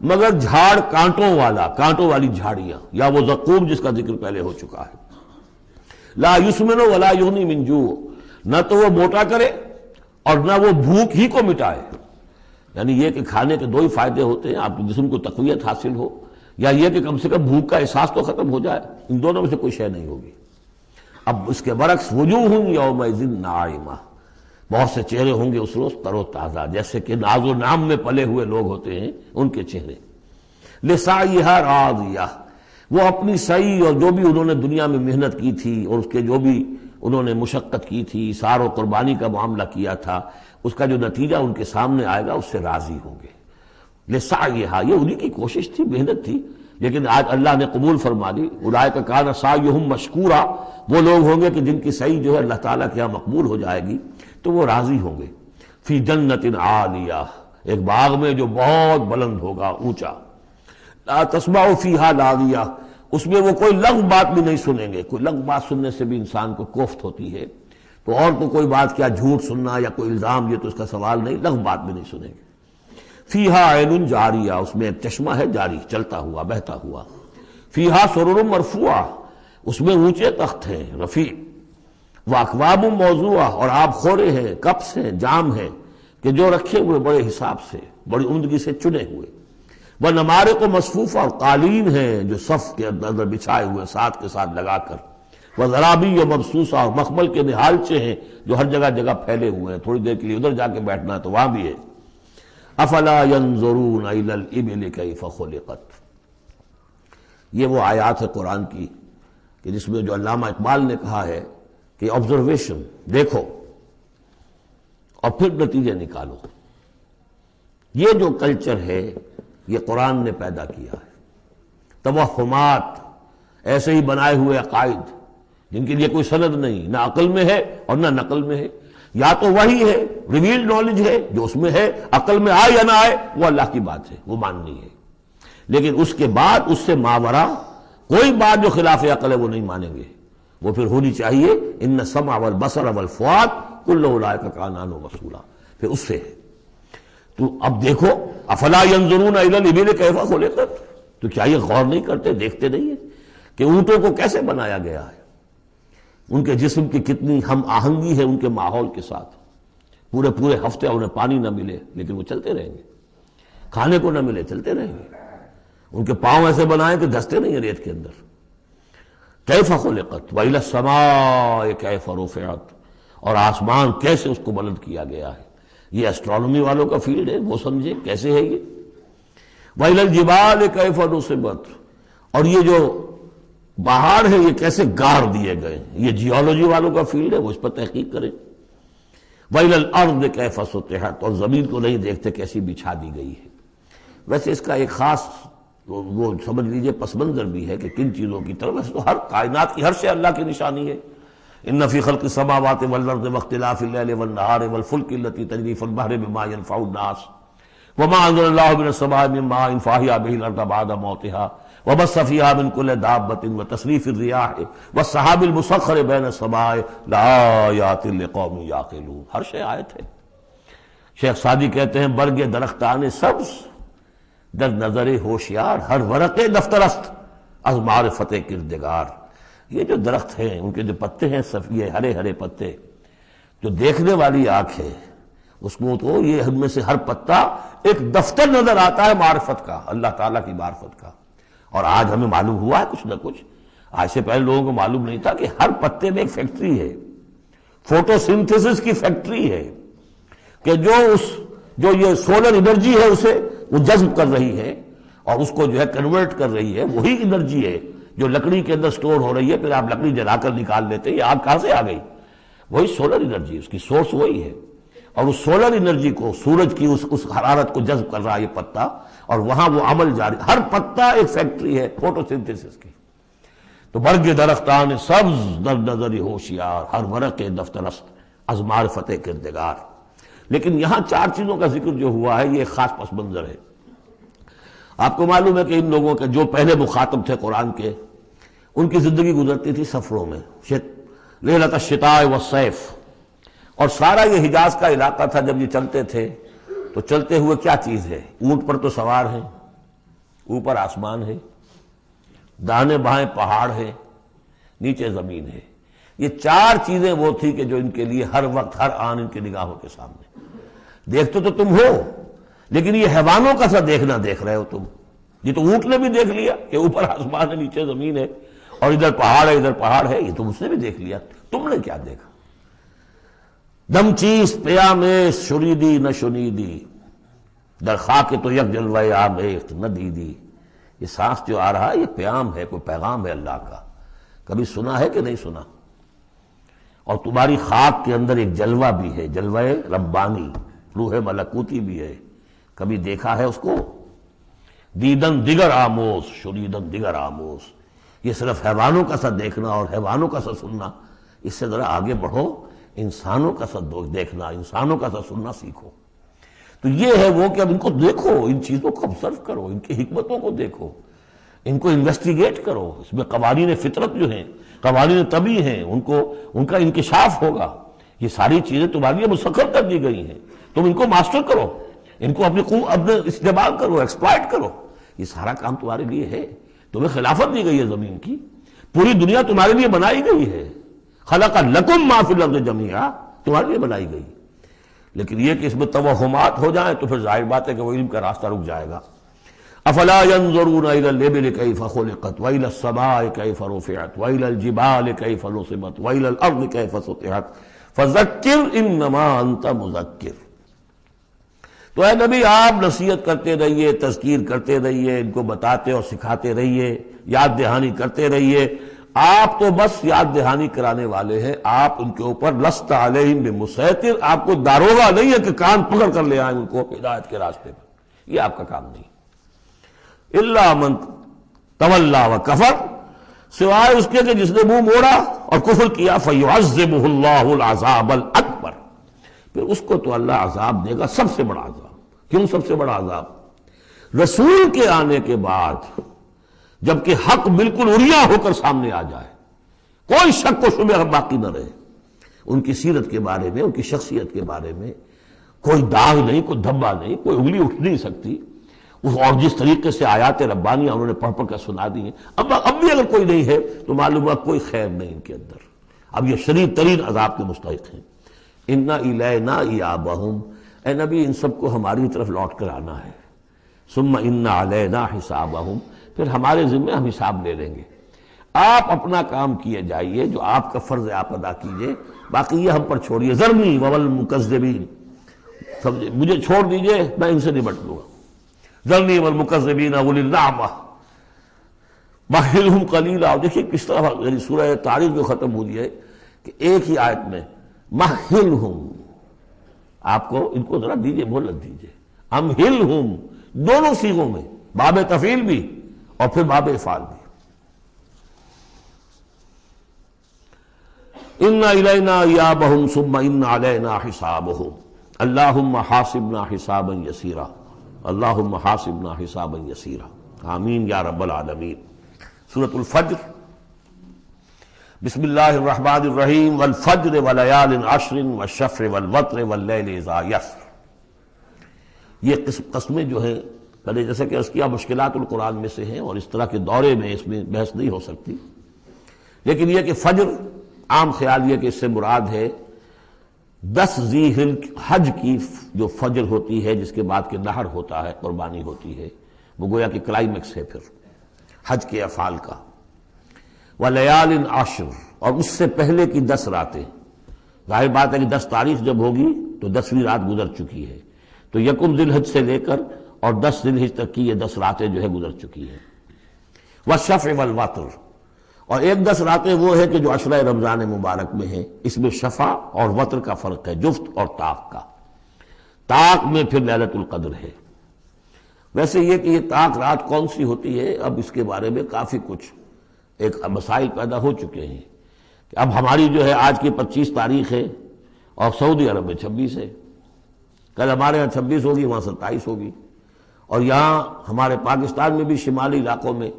مگر جھاڑ کانٹوں والا، کانٹوں والی جھاڑیاں، یا وہ زقوم جس کا ذکر پہلے ہو چکا ہے۔ لا یسمن ولا یغنی من جوع، نہ تو وہ موٹا کرے اور نہ وہ بھوک ہی کو مٹائے، یعنی یہ کہ کھانے کے دو ہی فائدے ہوتے ہیں، آپ کے جسم کو تقویت حاصل ہو، یا یہ کہ کم سے کم بھوک کا احساس تو ختم ہو جائے، ان دونوں میں سے کوئی شے نہیں ہوگی۔ اب اس کے برعکس وجوہ یومئذ ناعمہ، بہت سے چہرے ہوں گے اس روز تر و تازہ، جیسے کہ ناز و نام میں پلے ہوئے لوگ ہوتے ہیں ان کے چہرے۔ لسعیہا راضیہ، وہ اپنی سعی اور جو بھی انہوں نے دنیا میں محنت کی تھی اور اس کے جو بھی انہوں نے مشقت کی تھی، اثار و قربانی کا معاملہ کیا تھا، اس کا جو نتیجہ ان کے سامنے آئے گا اس سے راضی ہوں گے۔ لسعیہا، یہ انہی کی کوشش تھی، محنت تھی، لیکن آج اللہ نے قبول فرما دی۔ اولئک کان سعیہم مشکورا، وہ لوگ ہوں گے کہ جن کی سعی جو ہے اللہ تعالیٰ کے یہاں مقبول ہو جائے گی تو وہ راضی ہوں گے۔ فی جنت عالیہ، ایک باغ میں جو بہت بلند ہوگا، اونچا۔ لا تسمع فیہا لاغیہ، اس میں وہ کوئی لغو بات بھی نہیں سنیں گے، کوئی لغو بات سننے سے بھی انسان کو کوفت ہوتی ہے۔ تو اور تو کوئی بات کیا جھوٹ سننا یا کوئی الزام، یہ تو اس کا سوال نہیں، لغو بات بھی نہیں سنیں گے۔ فیہا عین جاریہ، اس میں ایک چشمہ ہے جاری، چلتا ہوا بہتا ہوا۔ فیہا سرر مرفوعہ، اس میں اونچے تخت ہیں رفیع۔ واکواب موضوعہ، اور آب خورے ہیں، کپس ہیں، جام ہیں کہ جو رکھے ہوئے بڑے حساب سے، بڑی عمدگی سے چنے ہوئے۔ ونمارق مصفوفہ، اور قالین ہیں جو صف کے اندر بچھائے ہوئے ساتھ کے ساتھ لگا کر۔ وزرابی مبسوسہ، اور مخمل کے نہالچے ہیں جو ہر جگہ جگہ پھیلے ہوئے ہیں، تھوڑی دیر کے لیے ادھر جا کے بیٹھنا ہے تو وہاں بھی ہے۔ افلا ينظرون الى الابل كيف خلقت، یہ وہ آیات ہے قرآن کی کہ جس میں جو علامہ اقبال نے کہا ہے کہ آبزرویشن، دیکھو اور پھر نتیجے نکالو۔ یہ جو کلچر ہے یہ قرآن نے پیدا کیا ہے۔ توہمات، ایسے ہی بنائے ہوئے عقائد جن کے لیے کوئی سند نہیں، نہ عقل میں ہے اور نہ نقل میں ہے۔ یا تو وہی ہے، ریویلڈ نالج ہے جو اس میں ہے، عقل میں آئے یا نہ آئے وہ اللہ کی بات ہے، وہ ماننی ہے۔ لیکن اس کے بعد اس سے ماورا کوئی بات جو خلاف عقل ہے وہ نہیں مانیں گے۔ وہ پھر ہونی چاہیے ان السمع والبصر والفؤاد کل اولئک کان عنہ مسئولا، پھر اس سے ہے۔ تو اب دیکھو افلا ينظرون الى الابل كيف خلقت، تو کیا یہ غور نہیں کرتے، دیکھتے نہیں ہیں کہ اونٹوں کو کیسے بنایا گیا ہے، ان کے جسم کی کتنی ہم آہنگی ہے ان کے ماحول کے ساتھ۔ پورے ہفتے انہیں پانی نہ ملے لیکن وہ چلتے رہیں گے، کھانے کو نہ ملے چلتے رہیں گے۔ ان کے پاؤں ایسے بنائے کہ دھستے نہیں ہیں ریت کے اندر۔ کیف خلقت وإلی السماء کیف رفعت، اور آسمان کیسے اس کو بلند کیا گیا ہے۔ یہ اسٹرانومی والوں کا فیلڈ ہے، وہ سمجھے کیسے ہے یہ۔ وإلی الجبال کیف نصبت، اور یہ جو پہاڑ ہے یہ کیسے گاڑ دیے گئے، یہ جیولوجی والوں کا فیلڈ ہے، وہ اس پر تحقیق کریں۔ وإلی الارض کیف سطحت، اور زمین کو نہیں دیکھتے کیسی بچھا دی گئی ہے۔ ویسے اس کا ایک خاص وہ سمجھ لیجئے پس منظر بھی ہے کہ کن چیزوں کی طرف، ویسے تو ہر کائنات کی ہر شے اللہ کی نشانی ہے۔ ان فی خلق السماوات والارض واختلاف اللیل والنہار والفلک التي تجری فی البحر بما ينفع الناس وما انزل الله من السماء من ماء فاحیا به الارض بعد موتها وبث فيها من كل دابة وتصريف الرياح والسحاب المسخر بين السماء لآیات لقوم یعقلون، ہر شے آیت ہے۔ شیخ سعدی کہتے ہیں برگ درختان سبز در نظر ہوشیار، ہر ورق دفترست از معرفت کردگار۔ یہ جو درخت ہیں ان کے جو پتے ہیں یہ ہرے ہرے پتے، جو دیکھنے والی آنکھ ہے اس کو تو یہ ہم میں سے ہر پتا ایک دفتر نظر آتا ہے معرفت کا، اللہ تعالیٰ کی معرفت کا۔ اور آج ہمیں معلوم ہوا ہے کچھ نہ کچھ، آج سے پہلے لوگوں کو معلوم نہیں تھا کہ ہر پتے میں ایک فیکٹری ہے، فوٹو سنتھسس کی فیکٹری ہے، کہ جو یہ سولر انرجی ہے اسے وہ جذب کر رہی ہے اور اس کو جو ہے کنورٹ کر رہی ہے، وہی انرجی ہے جو لکڑی کے اندر سٹور ہو رہی ہے، پھر آپ لکڑی جلا کر نکال لیتے ہیں، یہ آگ کہاں سے آ گئی؟ وہی سولر انرجی، اس کی سورس وہی ہے، اور اس سولر انرجی کو، سورج کی اس حرارت کو جذب کر رہا ہے یہ پتا، اور وہاں وہ عمل جاری، ہر پتا ایک فیکٹری ہے فوٹو سنتھسس کی۔ تو برگ درختان سبز در نظر ہوشیار، ہر ورق دفترست از معرفت کردگار۔ لیکن یہاں چار چیزوں کا ذکر جو ہوا ہے یہ ایک خاص پس منظر ہے۔ آپ کو معلوم ہے کہ ان لوگوں کے جو پہلے مخاطب تھے قرآن کے، ان کی زندگی گزرتی تھی سفروں میں، لیلۃ الشتاء والصیف، اور سارا یہ حجاز کا علاقہ تھا۔ جب یہ چلتے تھے تو چلتے ہوئے کیا چیز ہے؟ اونٹ پر تو سوار ہیں، اوپر آسمان ہے، دانے بائیں پہاڑ ہے، نیچے زمین ہے۔ یہ چار چیزیں وہ تھی کہ جو ان کے لیے ہر وقت ہر آن ان کی نگاہوں کے سامنے۔ دیکھتے تو تم ہو لیکن یہ حیوانوں کا سا دیکھنا دیکھ رہے ہو تم۔ یہ تو اونٹ نے بھی دیکھ لیا کہ اوپر آسمان ہے نیچے زمین ہے اور ادھر پہاڑ ہے ادھر پہاڑ ہے، یہ تو اس نے بھی دیکھ لیا، تم نے کیا دیکھا؟ دم چیز پیام شریدی نہ شنیدی، در خاک تو یک جلوہ آمیخت نہ دیدی۔ یہ سانس جو آ رہا ہے یہ پیام ہے، کوئی پیغام ہے اللہ کا، کبھی سنا ہے کہ نہیں سنا؟ اور تمہاری خاک کے اندر ایک جلوہ بھی ہے، جلوہ ربانی، روح ملکوتی بھی ہے، کبھی دیکھا ہے اس کو؟ دیدن دیگر آموز شریدن دیگر آموز۔ یہ صرف حیوانوں کا سا دیکھنا اور حیوانوں کا سا سننا، اس سے ذرا آگے بڑھو، انسانوں کا سا دیکھنا، انسانوں کا سا سننا سیکھو۔ تو یہ ہے وہ کہ اب ان کو دیکھو، ان چیزوں کو آبزرو کرو، ان کی حکمتوں کو دیکھو، ان کو انویسٹیگیٹ کرو۔ اس میں قوانین فطرت جو ہیں، قوانین طبعی ہیں، ان کا انکشاف ہوگا۔ یہ ساری چیزیں تمہارے لیے مسخر کر دی گئی ہیں، تم ان کو ماسٹر کرو، ان کو اپنے استعمال کرو، ایکسپلائٹ کرو، یہ سارا کام تمہارے لیے ہے۔ تمہیں خلافت دی گئی ہے زمین کی، پوری دنیا تمہارے لیے بنائی گئی ہے، خلق لکم ما فی الارض جمیعا، تمہارے لیے بنائی گئی۔ لیکن یہ کہ اس میں توہمات ہو جائیں تو پھر ظاہر بات ہے کہ وہ علم کا راستہ رک جائے گا۔ افلا ينظرون الى الابل كيف خلقت والى السماء كيف رفعت والى الجبال كيف نصبت والى الارض كيف سطحت فذكر انما انت مذکر۔ تو اے نبی آپ نصیحت کرتے رہیے، تذکیر کرتے رہیے، ان کو بتاتے اور سکھاتے رہیے، یاد دہانی کرتے رہیے۔ آپ تو بس یاد دہانی کرانے والے ہیں، آپ ان کے اوپر لست علیہم بمسیطر، آپ کو داروغہ نہیں ہے کہ کان پکڑ کر لے آئیں ان کو ہدایت کے راستے پر، یہ آپ کا کام نہیں۔ الا من تولا وکفر، سوائے اس کے کہ جس نے منہ موڑا اور کفر کیا، فیعذبہ اللہ العذاب الاکبر، پھر اس کو تو اللہ عذاب دے گا، سب سے بڑا عذاب۔ کیوں سب سے بڑا عذاب؟ رسول کے آنے کے بعد جبکہ حق بالکل عریاں ہو کر سامنے آ جائے، کوئی شک و شبہ باقی نہ رہے، ان کی سیرت کے بارے میں، ان کی شخصیت کے بارے میں کوئی داغ نہیں، کوئی دھبا نہیں، کوئی انگلی اٹھ نہیں سکتی، اور جس طریقے سے آیات ربانیہ انہوں نے پڑھ پڑھ کر سنا دی ہیں، اب بھی اگر کوئی نہیں ہے تو معلوم ہوا کوئی خیر نہیں ان کے اندر، اب یہ شدید ترین عذاب کے مستحق ہیں۔ اِنَّ إِلَيْنَا إِيَابَهُمْ، اے نبی ان سب کو ہماری طرف لوٹ کر آنا ہے۔ ثُمَّ إِنَّ عَلَيْنَا حِسَابَهُمْ، پھر ہمارے ذمے ہم حساب لے لیں گے۔ آپ اپنا کام کیے جائیے، جو آپ کا فرض ہے آپ ادا کیجئے، باقی یہ ہم پر چھوڑیے۔ ذرنی والمکذبین، مجھے چھوڑ دیجئے، میں ان سے نمٹ لوں گا۔ ذرنی والمکذبین اولی النعمہ مہلہم قلیلا، دیکھیے کس طرح یعنی سورہ تاریخ جو ختم ہوئی ہے کہ ایک ہی آیت میں مہلہم، آپ کو ان کو ذرا دیجئے، مہلت دیجئے، امہلہم، دونوں صیغوں میں، باب تفعیل بھی اور پھر باب افعال بھی۔ ان الینا ایابہم ثم ان علینا حسابہم اللہم حاسبنا حسابا یسیرا، اللہم حاسبنا حسابا یسیرا، آمین یا رب العالمین۔ سورۃ الفجر، بسم اللہ الرحمن الرحیم، والفجر ولیال عشر والشفع والوتر واللیل اذا یسر۔ یہ قسمیں جو ہیں، پہلے جیسا کہ عرض کیا مشکلات القرآن میں سے ہیں اور اس طرح کے دورے میں اس میں بحث نہیں ہو سکتی، لیکن یہ کہ فجر، عام خیال یہ کہ اس سے مراد ہے 10 ذی حج کی جو فجر ہوتی ہے، جس کے بعد کہ نحر ہوتا ہے، قربانی ہوتی ہے، وہ گویا کہ کلائمیکس ہے پھر حج کے افعال کا۔ ولیال عشر، اور اس سے پہلے کی 10 راتیں، ظاہر بات ہے کہ 10 تاریخ جب ہوگی تو 10ویں رات گزر چکی ہے، تو یکم ذی الحج سے لے کر اور 10 ذی الحج تک کی یہ 10 راتیں جو ہے گزر چکی ہیں۔ والشفع والوتر، اور ایک 10 راتیں وہ ہے کہ جو عشرہ رمضان مبارک میں ہیں، اس میں شفع اور وتر کا فرق ہے، جفت اور طاق کا۔ طاق میں پھر لیلۃ القدر ہے۔ ویسے یہ کہ یہ طاق رات کون سی ہوتی ہے، اب اس کے بارے میں کافی کچھ ایک مسائل پیدا ہو چکے ہیں کہ اب ہماری جو ہے آج کی 25 تاریخ ہے اور سعودی عرب میں 26 ہے، کل ہمارے ہاں 26 ہوگی، وہاں 27 ہوگی، اور یہاں ہمارے پاکستان میں بھی شمالی علاقوں میں،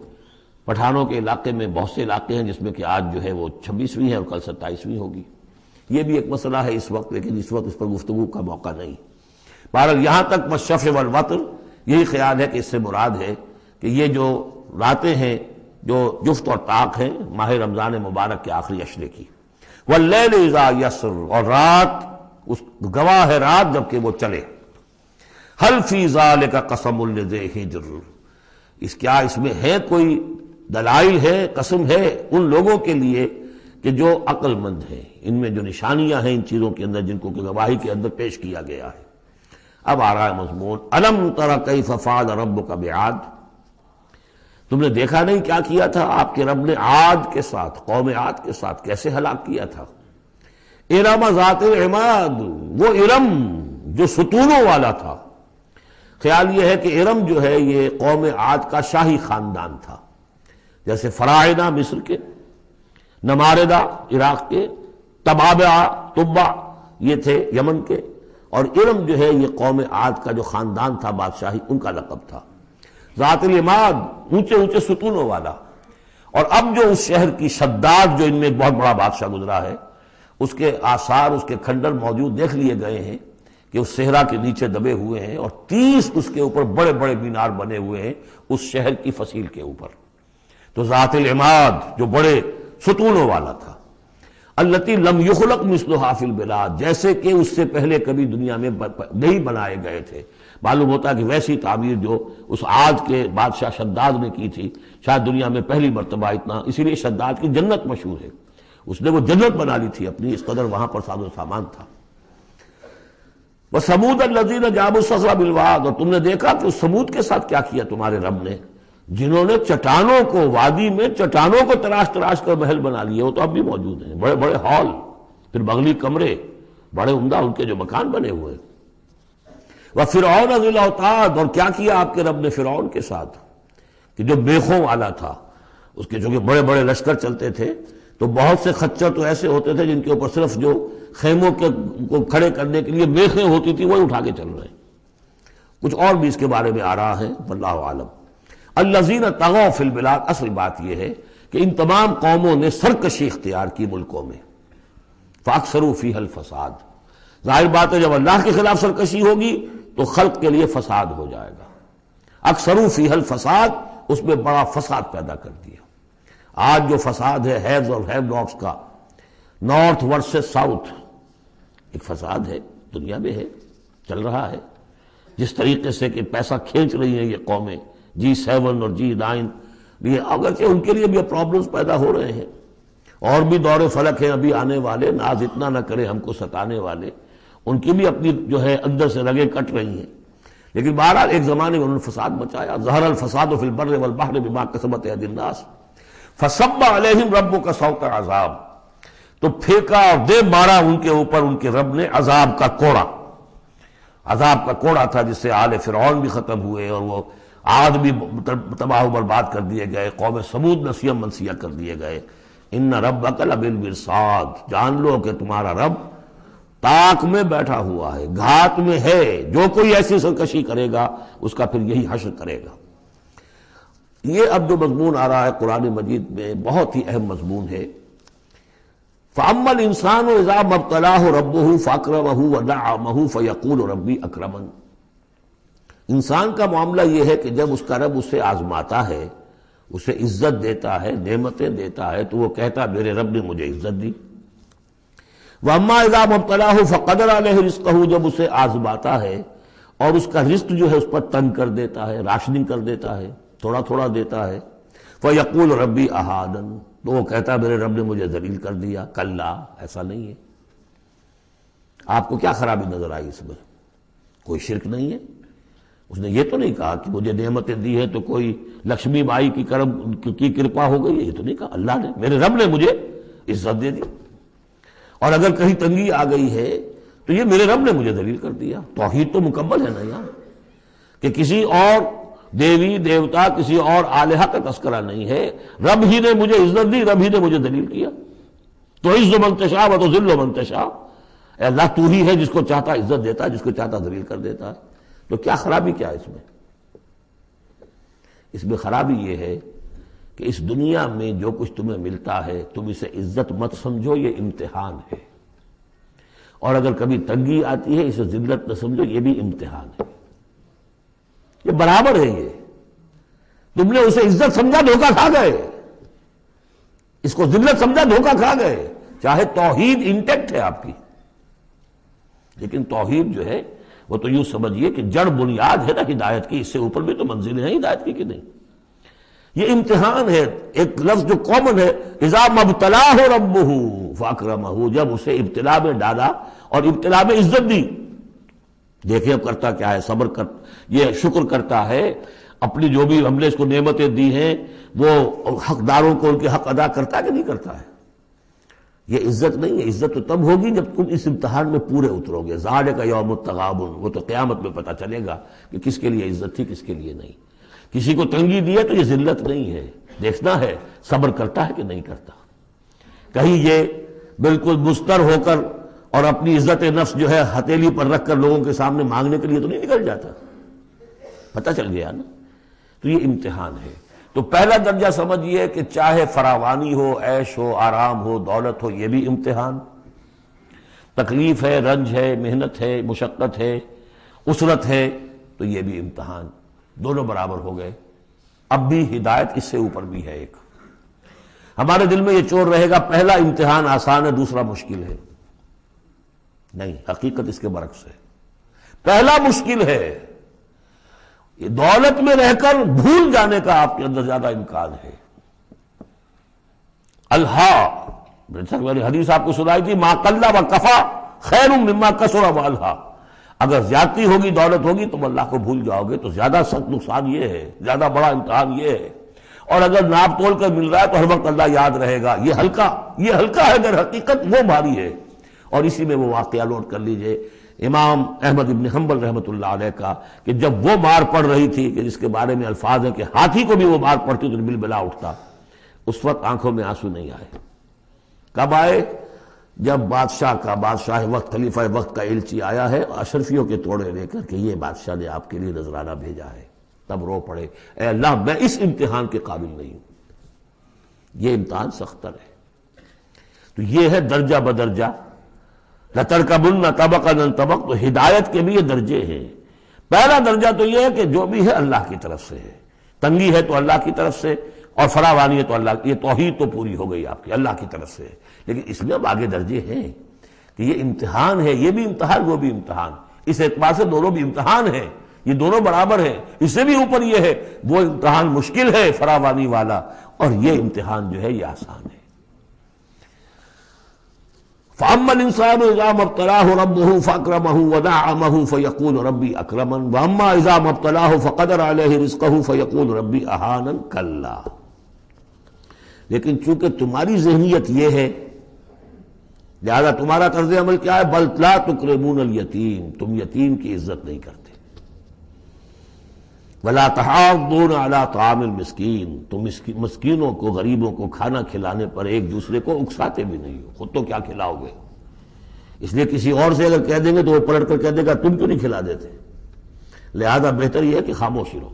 پٹھانوں کے علاقے میں بہت سے علاقے ہیں جس میں کہ آج جو ہے وہ 26ویں ہے اور کل 27ویں ہوگی۔ یہ بھی ایک مسئلہ ہے اس وقت، لیکن اس وقت اس پر گفتگو کا موقع نہیں۔ بہرحال یہاں تک والشفع والوتر، یہی خیال ہے کہ اس سے مراد ہے کہ یہ جو راتیں ہیں جو جفت اور طاق ہیں ماہ رمضان مبارک کے آخری عشرے کی۔ واللیل اذا یسر، اور رات، اس گواہ ہے رات جب کہ وہ چلے۔ حل فی ذالک قسم لذی حجر، کیا اس میں ہے کوئی دلائل ہے، قسم ہے ان لوگوں کے لیے کہ جو عقل مند ہیں، ان میں جو نشانیاں ہیں ان چیزوں کے اندر جن کو کہ گواہی کے اندر پیش کیا گیا ہے۔ اب آ رہا ہے مضمون، الم تر کیف فعل ربک بعاد، تم نے دیکھا نہیں کیا کیا تھا آپ کے رب نے عاد کے ساتھ، قوم عاد کے ساتھ کیسے ہلاک کیا تھا۔ ارم ذات العماد، وہ ارم جو ستونوں والا تھا۔ خیال یہ ہے کہ ارم جو ہے یہ قوم عاد کا شاہی خاندان تھا، جیسے فراعنہ مصر کے، نماردہ عراق کے، تبع یہ تھے یمن کے، اور ارم جو ہے یہ قوم عاد کا جو خاندان تھا بادشاہی، ان کا لقب تھا۔ ذات العماد، اونچے اونچے ستونوں والا۔ اور اب جو اس شہر کی شداد، جو ان میں ایک بہت بڑا بادشاہ گزرا ہے، اس کے آثار، اس کے کھنڈر موجود دیکھ لیے گئے ہیں کہ اس صحرا کے نیچے دبے ہوئے ہیں، اور 30 اس کے اوپر بڑے بڑے مینار بنے ہوئے ہیں اس شہر کی فصیل کے اوپر۔ تو ذات العماد جو بڑے ستونوں والا تھا، التی لم یخلق مثلھا فی البلاد، جیسے کہ اس سے پہلے کبھی دنیا میں نہیں بنائے گئے تھے۔ معلوم ہوتا کہ ویسی تعمیر جو اس عاد کے بادشاہ شداد نے کی تھی، شاید دنیا میں پہلی مرتبہ اتنا، اسی لیے شداد کی جنت مشہور ہے، اس نے وہ جنت بنا لی تھی اپنی، اس قدر وہاں پر ساز و سامان تھا۔ وَثَمُودَ الَّذِينَ جَابُوا الصَّخْرَ بِالْوَادِ، اور تم نے دیکھا کہ اس سمود کے ساتھ کیا کیا تمہارے رب نے، جنہوں نے چٹانوں کو، وادی میں چٹانوں کو تراش تراش کر محل بنا لیے، وہ تو اب بھی موجود ہیں، بڑے بڑے ہال، پھر بغلی کمرے، بڑے عمدہ ان کے جو مکان بنے ہوئے۔ وَفِرْعَوْنَ ذِي الْأَوْتَادِ، اور کیا کیا آپ کے رب نے فرعون کے ساتھ کہ جو میخوں والا تھا، اس کے جو کہ بڑے بڑے لشکر چلتے تھے، تو بہت سے خچر تو ایسے ہوتے تھے جن کے اوپر صرف جو خیموں کے کو کھڑے کرنے کے لیے میخیں ہوتی تھی وہی اٹھا کے چل رہے ہیں۔ کچھ اور بھی اس کے بارے میں آ رہا ہے، واللہ عالم۔ الذین طغوا فی البلاد، اصل بات یہ ہے کہ ان تمام قوموں نے سرکشی اختیار کی ملکوں میں، فاکثروا فیہا الفساد، ظاہر بات ہے جب اللہ کے خلاف سرکشی ہوگی تو خلق کے لیے فساد ہو جائے گا۔ اکثروا فیہا الفساد، اس میں بڑا فساد پیدا کر دیا۔ آج جو فساد ہے ہیوز اور ہیو ناٹس کا، نارتھ ورسز ساؤتھ، ایک فساد ہے، دنیا میں ہے، چل رہا ہے، جس طریقے سے کہ پیسہ کھینچ رہی ہیں یہ قومیں، G7 اور G9، یہ اگرچہ ان کے لیے بھی پرابلمز پیدا ہو رہے ہیں، اور بھی دور فلک ہیں ابھی آنے والے، ناز اتنا نہ کرے ہم کو ستانے والے، ان کی بھی اپنی جو ہے اندر سے رگیں کٹ رہی ہیں، لیکن بہرحال ایک زمانے میں انہوں نے فساد مچایا۔ ظہر الفساد فی البر والبحر بما کسبت ایدی الناس فصب علیہم ربک صوت عذاب، تو پھینکا اور دے مارا ان کے اوپر ان کے رب نے عذاب کا کوڑا۔ عذاب کا کوڑا تھا جس سے آل فرعون بھی ختم ہوئے، اور وہ عاد بھی تباہ و برباد کر دیے گئے، قوم سمود نسیم منسیہ کر دیے گئے۔ ان ربک لبالمرصاد، جان لو کہ تمہارا رب تاک میں بیٹھا ہوا ہے، گھات میں ہے، جو کوئی ایسی سرکشی کرے گا اس کا پھر یہی حشر کرے گا۔ یہ اب جو مضمون آ رہا ہے قرآن مجید میں بہت ہی اہم مضمون ہے۔ فَأَمَّا الْإِنسَانُ إِذَا مَا ابْتَلَاهُ رَبُّهُ فَأَكْرَمَهُ وَنَعَّمَهُ فَيَقُولُ رَبِّي أَكْرَمَنِ، انسان کا معاملہ یہ ہے کہ جب اس کا رب اسے آزماتا ہے، اسے عزت دیتا ہے، نعمتیں دیتا ہے، تو وہ کہتا میرے رب نے مجھے عزت دی۔ وَأَمَّا إِذَا مَا ابْتَلَاهُ فَقَدَرَ عَلَيْهِ رِزْقَهُ، جب اسے آزماتا ہے اور اس کا رزق جو ہے اس پر تنگ کر دیتا ہے، راشننگ کر دیتا ہے، تھوڑا تھوڑا دیتا ہے، فَيَقُولُ رَبِّي أَهَانَنِ، تو وہ کہتا ہے میرے رب نے مجھے ذلیل کر دیا۔ کلا، ایسا نہیں ہے۔ آپ کو کیا خرابی نظر آئی اس میں؟ کوئی شرک نہیں ہے۔ اس نے یہ تو نہیں کہا کہ مجھے نعمتیں دی ہے تو کوئی لکشمی بائی کی کرپا ہو گئی ہے، یہ تو نہیں کہا۔ اللہ نے، میرے رب نے مجھے عزت دے دی، اور اگر کہیں تنگی آ گئی ہے تو یہ میرے رب نے مجھے ذلیل کر دیا۔ توحید تو مکمل ہے نا یہاں، کہ کسی اور دیوی دیوتا، کسی اور الہہ کا تذکرہ نہیں ہے، رب ہی نے مجھے عزت دی، رب ہی نے مجھے ذلیل کیا۔ تو عز من تشاء و تذل من تشاء، اے اللہ تو ہی ہے جس کو چاہتا عزت دیتا ہے، جس کو چاہتا ذلیل کر دیتا ہے، تو کیا خرابی کیا ہے اس میں؟ اس میں خرابی یہ ہے کہ اس دنیا میں جو کچھ تمہیں ملتا ہے تم اسے عزت مت سمجھو، یہ امتحان ہے، اور اگر کبھی تنگی آتی ہے اسے ذلت نہ سمجھو، یہ بھی امتحان ہے، یہ برابر ہے۔ یہ تم نے اسے عزت سمجھا، دھوکہ کھا گئے، اس کو ذلت سمجھا، دھوکہ کھا گئے۔ چاہے توحید انٹیکٹ ہے آپ کی، لیکن توحید جو ہے وہ تو یوں سمجھیے کہ جڑ بنیاد ہے نا ہدایت کی، اس سے اوپر بھی تو منزلیں ہیں ہدایت کی کہ نہیں؟ یہ امتحان ہے۔ ایک لفظ جو کامن ہے، اذا ما ابتلاہ ربہ فاکرمہ، جب اسے ابتلا میں ڈالا اور ابتلا میں عزت دی۔ دیکھیں اب کرتا کیا ہے، صبر کر، یہ شکر کرتا ہے، اپنی جو بھی ہم نے اس کو نعمتیں دی ہیں وہ حقداروں کو ان کے حق ادا کرتا ہے کہ نہیں کرتا ہے۔ یہ عزت نہیں ہے، عزت تو تب ہوگی جب تم اس امتحان میں پورے اترو گے۔ ذالک یوم التغابن، وہ تو قیامت میں پتہ چلے گا کہ کس کے لیے عزت تھی، کس کے لیے نہیں۔ کسی کو تنگی دی ہے تو یہ ذلت نہیں ہے، دیکھنا ہے صبر کرتا ہے کہ نہیں کرتا۔ کہیں یہ بالکل مستر ہو کر اور اپنی عزت نفس جو ہے ہتھیلی پر رکھ کر لوگوں کے سامنے مانگنے کے لیے تو نہیں نکل جاتا، پتہ چل گیا نا۔ تو یہ امتحان ہے۔ تو پہلا درجہ سمجھیے کہ چاہے فراوانی ہو، عیش ہو، آرام ہو، دولت ہو، یہ بھی امتحان، تکلیف ہے، رنج ہے، محنت ہے، مشقت ہے، اسرت ہے، تو یہ بھی امتحان، دونوں برابر ہو گئے۔ اب بھی ہدایت اس سے اوپر بھی ہے ایک۔ ہمارے دل میں یہ چور رہے گا پہلا امتحان آسان ہے دوسرا مشکل ہے، نہیں، حقیقت اس کے برعکس ہے۔ پہلا مشکل ہے، یہ دولت میں رہ کر بھول جانے کا آپ کے اندر زیادہ امکان ہے۔ الہا، جیسا کہ میں نے حدیث آپ کو سنائی تھی، ما قل و کفا خیر مما کثر و الہا، اگر زیادتی ہوگی، دولت ہوگی، تو اللہ کو بھول جاؤ گے، تو زیادہ سخت نقصان یہ ہے، زیادہ بڑا امتحان یہ ہے۔ اور اگر ناپ تول کر مل رہا ہے تو ہر وقت اللہ یاد رہے گا، یہ ہلکا ہے، اگر حقیقت وہ بھاری ہے۔ اور اسی میں وہ واقعہ نوٹ کر لیجئے امام احمد ابن حنبل رحمۃ اللہ علیہ کا، کہ جب وہ مار پڑ رہی تھی کہ جس کے بارے میں الفاظ ہیں کہ ہاتھی کو بھی وہ مار پڑتی تو بالبلا اٹھتا، اس وقت آنکھوں میں آنسو نہیں آئے۔ کب آئے؟ جب بادشاہ وقت، خلیفہ وقت کا ایلچی آیا ہے اشرفیوں کے توڑے لے کر کہ یہ بادشاہ نے آپ کے لیے نذرانہ بھیجا ہے، تب رو پڑے، اے اللہ میں اس امتحان کے قابل نہیں ہوں، یہ امتحان سختر ہے۔ تو یہ ہے درجہ بدرجہ، لَتَرْكَبُنَّ طَبَقًا عَنْ طَبَقٍ، تو ہدایت کے بھی یہ درجے ہیں۔ پہلا درجہ تو یہ ہے کہ جو بھی ہے اللہ کی طرف سے ہے، تنگی ہے تو اللہ کی طرف سے، اور فراوانی ہے تو اللہ، یہ توحید تو پوری ہو گئی آپ کی، اللہ کی طرف سے۔ لیکن اس میں اب آگے درجے ہیں کہ یہ امتحان ہے، یہ بھی امتحان، وہ بھی امتحان، اس اعتبار سے دونوں بھی امتحان ہیں، یہ دونوں برابر ہیں۔ اس سے بھی اوپر یہ ہے، وہ امتحان مشکل ہے فراوانی والا، اور یہ امتحان جو ہے یہ آسان ہے۔ فَأَمَّا الْإِنسَانُ إِذَا مَا ابْتَلَاهُ رَبُّهُ فَأَكْرَمَهُ وَنَعَّمَهُ فَيَقُولُ رَبِّي أَكْرَمَنِ وَأَمَّا إِذَا مَا ابْتَلَاهُ فَقَدَرَ عَلَيْهِ رِزْقَهُ فَيَقُولُ رَبِّي أَهَانَنِ كَلَّا۔ لیکن چونکہ تمہاری ذہنیت یہ ہے، لہذا تمہارا طرز عمل کیا ہے؟ بل لا تکرمون الیتیم، تم یتیم کی عزت نہیں کرتے، ولا تحاضون علی طعام المسکین، تم مسکینوں کو، غریبوں کو کھانا کھلانے پر ایک دوسرے کو اکساتے بھی نہیں ہو، خود تو کیا کھلاؤ گے، اس لیے کسی اور سے اگر کہہ دیں گے تو وہ پلٹ کر کہہ دے گا تم کیوں نہیں کھلا دیتے، لہذا بہتر یہ ہے کہ خاموشی رہو۔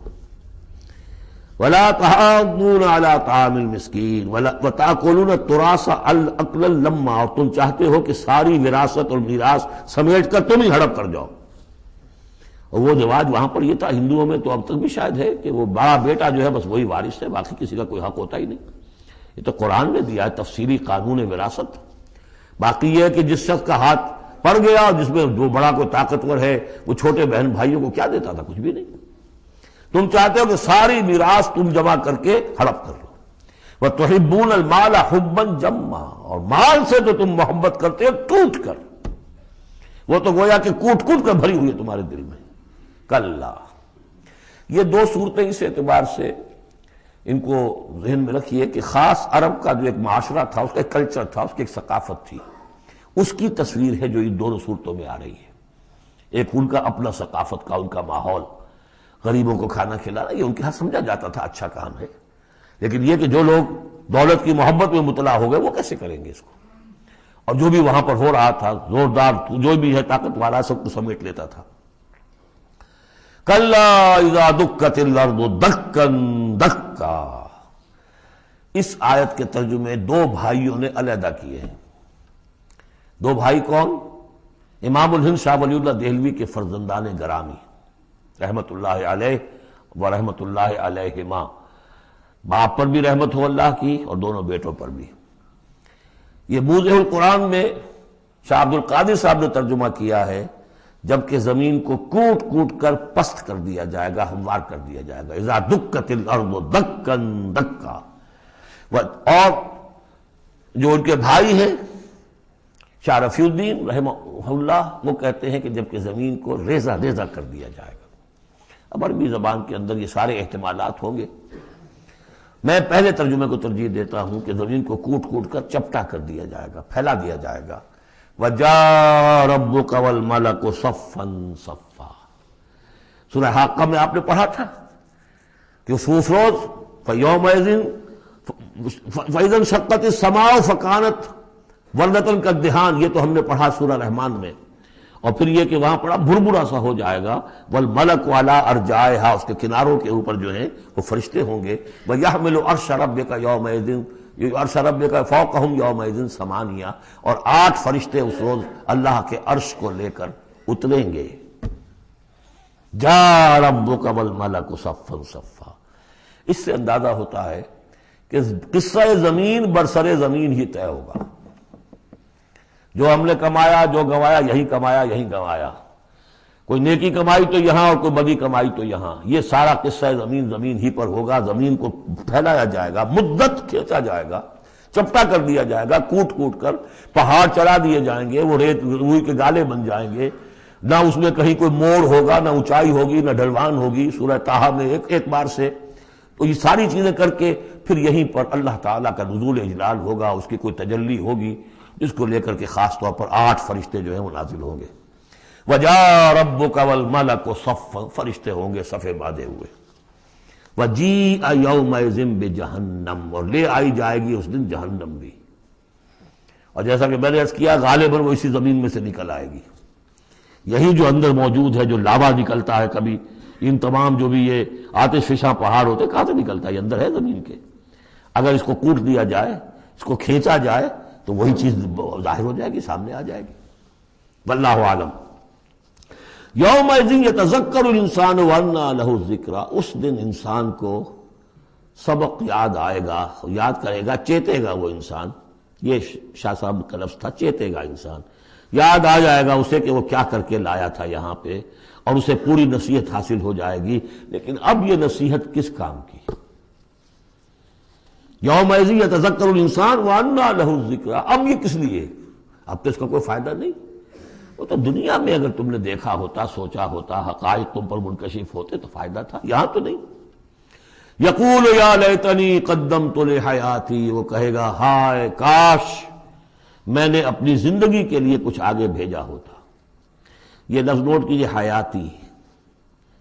ولا تحاضون علی طعام المسکین وتأکلون التراث اکلا لما، اور تم چاہتے ہو کہ ساری وراثت اور میراث سمیٹ کر تم ہی ہڑپ کر جاؤ۔ اور وہ رواج وہاں پر یہ تھا، ہندوؤں میں تو اب تک بھی شاید ہے، کہ وہ بڑا بیٹا جو ہے بس وہی وارث ہے، باقی کسی کا کوئی حق ہوتا ہی نہیں۔ یہ تو قرآن نے دیا ہے تفصیلی قانون وراثت۔ باقی یہ ہے کہ جس شخص کا ہاتھ پڑ گیا، جس میں جو بڑا کوئی طاقتور ہے، وہ چھوٹے بہن بھائیوں کو کیا دیتا تھا؟ کچھ بھی نہیں۔ تم چاہتے ہو کہ ساری میراث تم جمع کر کے ہڑپ کر لو۔ وَتُحِبُّونَ الْمَالَ حُبًّا جَمًّا، اور مال سے تو تم محبت کرتے ہو ٹوٹ کر، وہ تو گویا کہ کوٹ کوٹ کر بھری ہوئی ہے تمہارے دل میں۔ کلا، یہ دو صورتیں اس اعتبار سے ان کو ذہن میں رکھیے کہ خاص عرب کا جو ایک معاشرہ تھا، اس کا ایک کلچر تھا، اس کی ایک ثقافت تھی، اس کی تصویر ہے جو ان دونوں صورتوں میں آ رہی ہے۔ ایک ان کا اپنا ثقافت کا، ان کا ماحول، غریبوں کو کھانا کھلانا، یہ ان کے ہاں سمجھا جاتا تھا اچھا کام ہے، لیکن یہ کہ جو لوگ دولت کی محبت میں مبتلا ہو گئے وہ کیسے کریں گے اس کو؟ اور جو بھی وہاں پر ہو رہا تھا، زوردار جو بھی ہے طاقت والا، سب کو سمیٹ لیتا تھا۔ کلا اذا دکت الارض دکا دکا، اس آیت کے ترجمے دو بھائیوں نے علیحدہ کیے ہیں۔ دو بھائی کون؟ امام الہند شاہ ولی اللہ دہلوی کے فرزندان گرامی رحمت اللہ علیہ و رحمت اللہ علیہما، باپ پر بھی رحمت ہو اللہ کی اور دونوں بیٹوں پر بھی۔ یہ موضع القرآن میں شاہ عبد القادر صاحب نے ترجمہ کیا ہے، جبکہ زمین کو کوٹ کوٹ کر پست کر دیا جائے گا، ہموار کر دیا جائے گا، اذا دکت الارض دکا دکا۔ اور جو ان کے بھائی ہیں شاہ رفیع الدین رحمہ اللہ، وہ کہتے ہیں کہ جبکہ زمین کو ریزہ ریزہ کر دیا جائے گا۔ اب عربی زبان کے اندر یہ سارے احتمالات ہوں گے، میں پہلے ترجمے کو ترجیح دیتا ہوں کہ زمین کو کوٹ کوٹ کر چپٹا کر دیا جائے گا، پھیلا دیا جائے گا۔ وَجَاءَ رَبُّكَ وَالْمَلَكُ صَفًّا صَفًّا، سورہ حاقہ میں آپ نے پڑھا تھا کہ اس روز فَيَوْمَئِذٍ فَإِذَا انشَقَّتِ السَّمَاءُ فَكَانَتْ وَرْدَةً كَالدِّهَانِ، یہ تو ہم نے پڑھا سورہ رحمان میں۔ اور پھر یہ کہ وہاں پڑا بھربھرا سا ہو جائے گا، وَالْمَلَكُ عَلَىٰ أَرْجَائِهَا، اس کے کناروں کے اوپر جو ہیں وہ فرشتے ہوں گے، وَيَحْمِلُ عَرْشَ رَبِّكَ يَوْمَئِذٍ عرش ربک فوقہم یومئذ ثمانیہ، اور 8 فرشتے اس روز اللہ کے عرش کو لے کر اتریں گے. جاء ربک والملک صفا صفا. اس سے اندازہ ہوتا ہے کہ قصہ زمین برسر زمین ہی طے ہوگا. جو ہم نے کمایا، جو گنوایا، یہی کمایا یہی گنوایا. کوئی نیکی کمائی تو یہاں اور کوئی بدی کمائی تو یہاں. یہ سارا قصہ زمین زمین ہی پر ہوگا. زمین کو پھیلایا جائے گا، مدت کھینچا جائے گا، چپٹا کر دیا جائے گا، کوٹ کوٹ کر پہاڑ چڑھا دیے جائیں گے، وہ ریت روئی کے گالے بن جائیں گے. نہ اس میں کہیں کوئی موڑ ہوگا، نہ اونچائی ہوگی، نہ ڈھلوان ہوگی. سورہ طٰہٰ میں ایک بار سے تو یہ ساری چیزیں کر کے پھر یہیں پر اللہ تعالیٰ کا نزول اجلال ہوگا، اس کی کوئی تجلی ہوگی جس کو لے کر کے خاص طور پر 8 فرشتے جو ہیں وہ نازل ہوں گے. وَجَاءَ رَبُّكَ وَالْمَلَكُ صَفًّا، فرشتے ہوں گے صفے باندھے ہوئے. وَجِيءَ يَوْمَئِذٍ بِجَهَنَّمَ، اور لے آئی جائے گی اس دن جہنم بھی. اور جیسا کہ میں نے عرض کیا غالباً وہ اسی زمین میں سے نکل آئے گی. یہی جو اندر موجود ہے، جو لاوا نکلتا ہے کبھی، ان تمام جو بھی یہ آتش فشاں پہاڑ ہوتے کہاں سے نکلتا ہے؟ یہ اندر ہے زمین کے. اگر اس کو کوٹ دیا جائے، اس کو کھینچا جائے تو وہی چیز ظاہر ہو جائے گی، سامنے آ جائے گی. واللہ عالم. یومئذ یتذکر الانسان وانیٰ لہ الذکریٰ، اس دن انسان کو سبق یاد آئے گا، یاد کرے گا، چیتے گا وہ انسان. یہ شاہ صاحب کا لفظ تھا، چیتے گا انسان. یاد آ جائے گا اسے کہ وہ کیا کر کے لایا تھا یہاں پہ، اور اسے پوری نصیحت حاصل ہو جائے گی. لیکن اب یہ نصیحت کس کام کی؟ یومئذ یتذکر الانسان وانیٰ لہ الذکریٰ، اب یہ کس لیے؟ اب تو اس کا کوئی فائدہ نہیں. وہ تو دنیا میں اگر تم نے دیکھا ہوتا، سوچا ہوتا، حقائق تم پر منکشف ہوتے تو فائدہ تھا. یہاں تو نہیں. یقول یا لیتنی قدمت لحیاتی، وہ کہے گا ہائے کاش میں نے اپنی زندگی کے لیے کچھ آگے بھیجا ہوتا. یہ لفظ نوٹ کیجیے، حیاتی.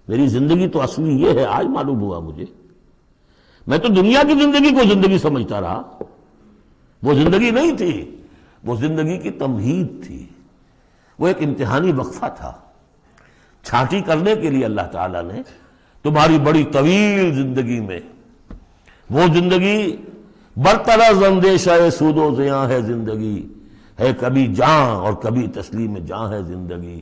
میری زندگی تو اصلی یہ ہے، آج معلوم ہوا مجھے. میں تو دنیا کی زندگی کو زندگی سمجھتا رہا. وہ زندگی نہیں تھی، وہ زندگی کی تمہید تھی. وہ ایک امتحانی وقفہ تھا. چھانٹی کرنے کے لیے اللہ تعالیٰ نے تمہاری بڑی طویل زندگی میں، وہ زندگی برطرز اندیشہ سود و زیاں ہے زندگی، ہے کبھی جاں اور کبھی تسلیم جاں ہے زندگی.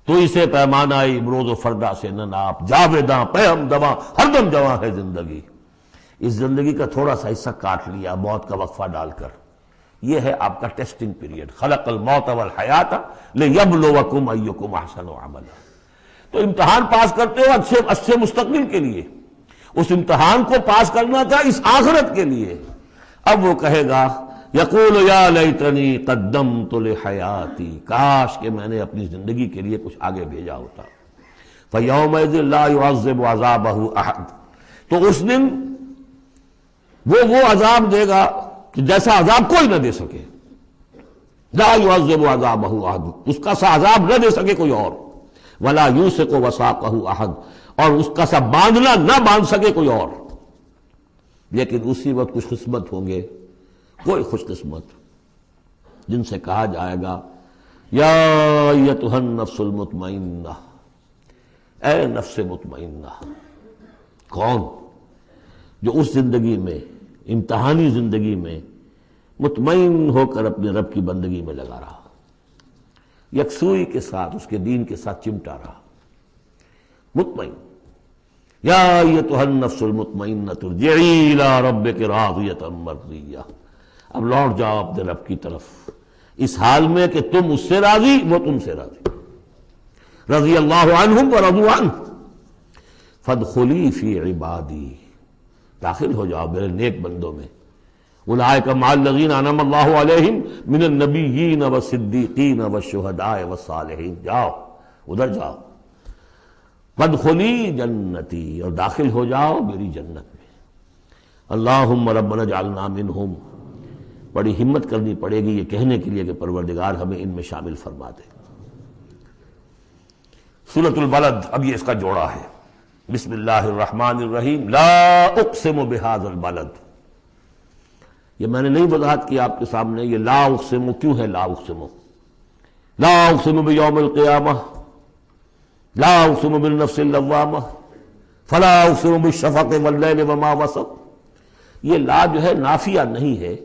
تو اسے پیمانہ امروز و فردا سے نہ ناپ، جاویداں پہ ہم دواں ہر دم جواں ہے زندگی. اس زندگی کا تھوڑا سا حصہ کاٹ لیا موت کا وقفہ ڈال کر. یہ ہے آپ کا ٹیسٹنگ پیریڈ. خلق الموت والحیات لیبلوکم ایکم احسن عملا. تو امتحان پاس کرتے ہو اچھے مستقبل کے لیے. اس امتحان کو پاس کرنا تھا اس آخرت کے لیے. اب وہ کہے گا یقول یا لیتنی قدمت لحیاتی، کاش کہ میں نے اپنی زندگی کے لیے کچھ آگے بھیجا ہوتا. فیومئذ لا یعذب عذابہ احد، تو اس دن وہ عذاب دے گا کہ جیسا عذاب کوئی نہ دے سکے. لا یعذب عذابہ احد، اس کا سا عذاب نہ دے سکے کوئی اور. ولا یوثق وثاقہ احد، اور اس کا سا باندھنا نہ باندھ سکے کوئی اور. لیکن اسی وقت کچھ قسمت ہوں گے، کوئی خوش قسمت، جن سے کہا جائے گا یا ایتھا النفس المطمئنہ، اے نفس مطمئنہ. کون؟ جو اس زندگی میں، امتحانی زندگی میں مطمئن ہو کر اپنے رب کی بندگی میں لگا رہا، یکسوئی کے ساتھ اس کے دین کے ساتھ چمٹا رہا. مطمئن. یا ایتھا النفس المطمئنہ ارجعی الی ربک راضیۃ مرضیہ، اب لوٹ جاؤ اپنے رب کی طرف اس حال میں کہ تم اس سے راضی، وہ تم سے راضی. رضی اللہ عنہم ورضوا عنہ فادخلی فی عبادی، داخل ہو جاؤ میرے نیک بندوں میں. اولئک مع الذین انعم اللہ علیہم من النبیین والصدیقین والشہداء والصالحین. جاؤ ادھر جاؤ. فادخلی جنتی، اور داخل ہو جاؤ میری جنت میں. اللہم ربنا اجعلنا منہم. بڑی ہمت کرنی پڑے گی یہ کہنے کے لیے کہ پروردگار ہمیں ان میں شامل فرما دے. سورۃ البلد، اب یہ اس کا جوڑا ہے. بسم اللہ الرحمن الرحیم. لا اقسم بہذا البلد. یہ میں نے نہیں وضاحت کی آپ کے سامنے یہ لا اقسم کیوں ہے. لا اقسم، لا اقسم بیوم القیامہ، لا اقسم بالنفس اللوامہ، فلا اقسم بالشفق واللیل وما وسق. یہ لا جو ہے نافیہ نہیں ہے،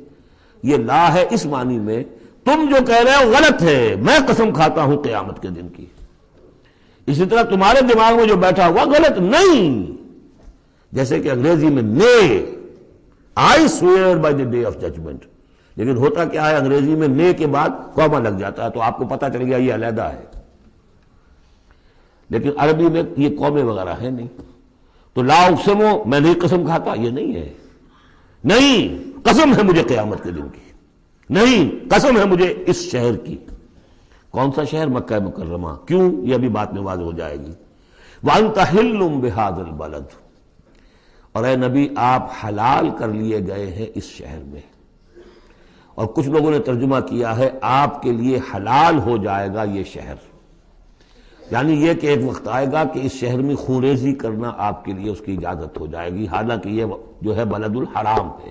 یہ لا ہے اس معنی میں تم جو کہہ رہے ہو غلط ہے، میں قسم کھاتا ہوں قیامت کے دن کی. اسی طرح تمہارے دماغ میں جو بیٹھا ہوا غلط نہیں، جیسے کہ انگریزی میں نے I swear by the day of judgment, لیکن ہوتا کیا ہے انگریزی میں نے کے بعد کوما لگ جاتا ہے تو آپ کو پتہ چل گیا یہ علیحدہ ہے، لیکن عربی میں یہ کومے وغیرہ ہے نہیں. تو لا اقسمو میں نہیں قسم کھاتا یہ نہیں ہے، نہیں قسم ہے مجھے قیامت کے دن کی، نہیں قسم ہے مجھے اس شہر کی. کون سا شہر؟ مکہ مکرمہ. کیوں؟ یہ ابھی بات میں واضح ہو جائے گی. وَأَنْتَ حِلٌّ بِهَذَا الْبَلَدِ، اور اے نبی آپ حلال کر لیے گئے ہیں اس شہر میں. اور کچھ لوگوں نے ترجمہ کیا ہے آپ کے لیے حلال ہو جائے گا یہ شہر، یعنی یہ کہ ایک وقت آئے گا کہ اس شہر میں خونریزی کرنا آپ کے لیے اس کی اجازت ہو جائے گی، حالانکہ یہ جو ہے بلد الحرام ہے.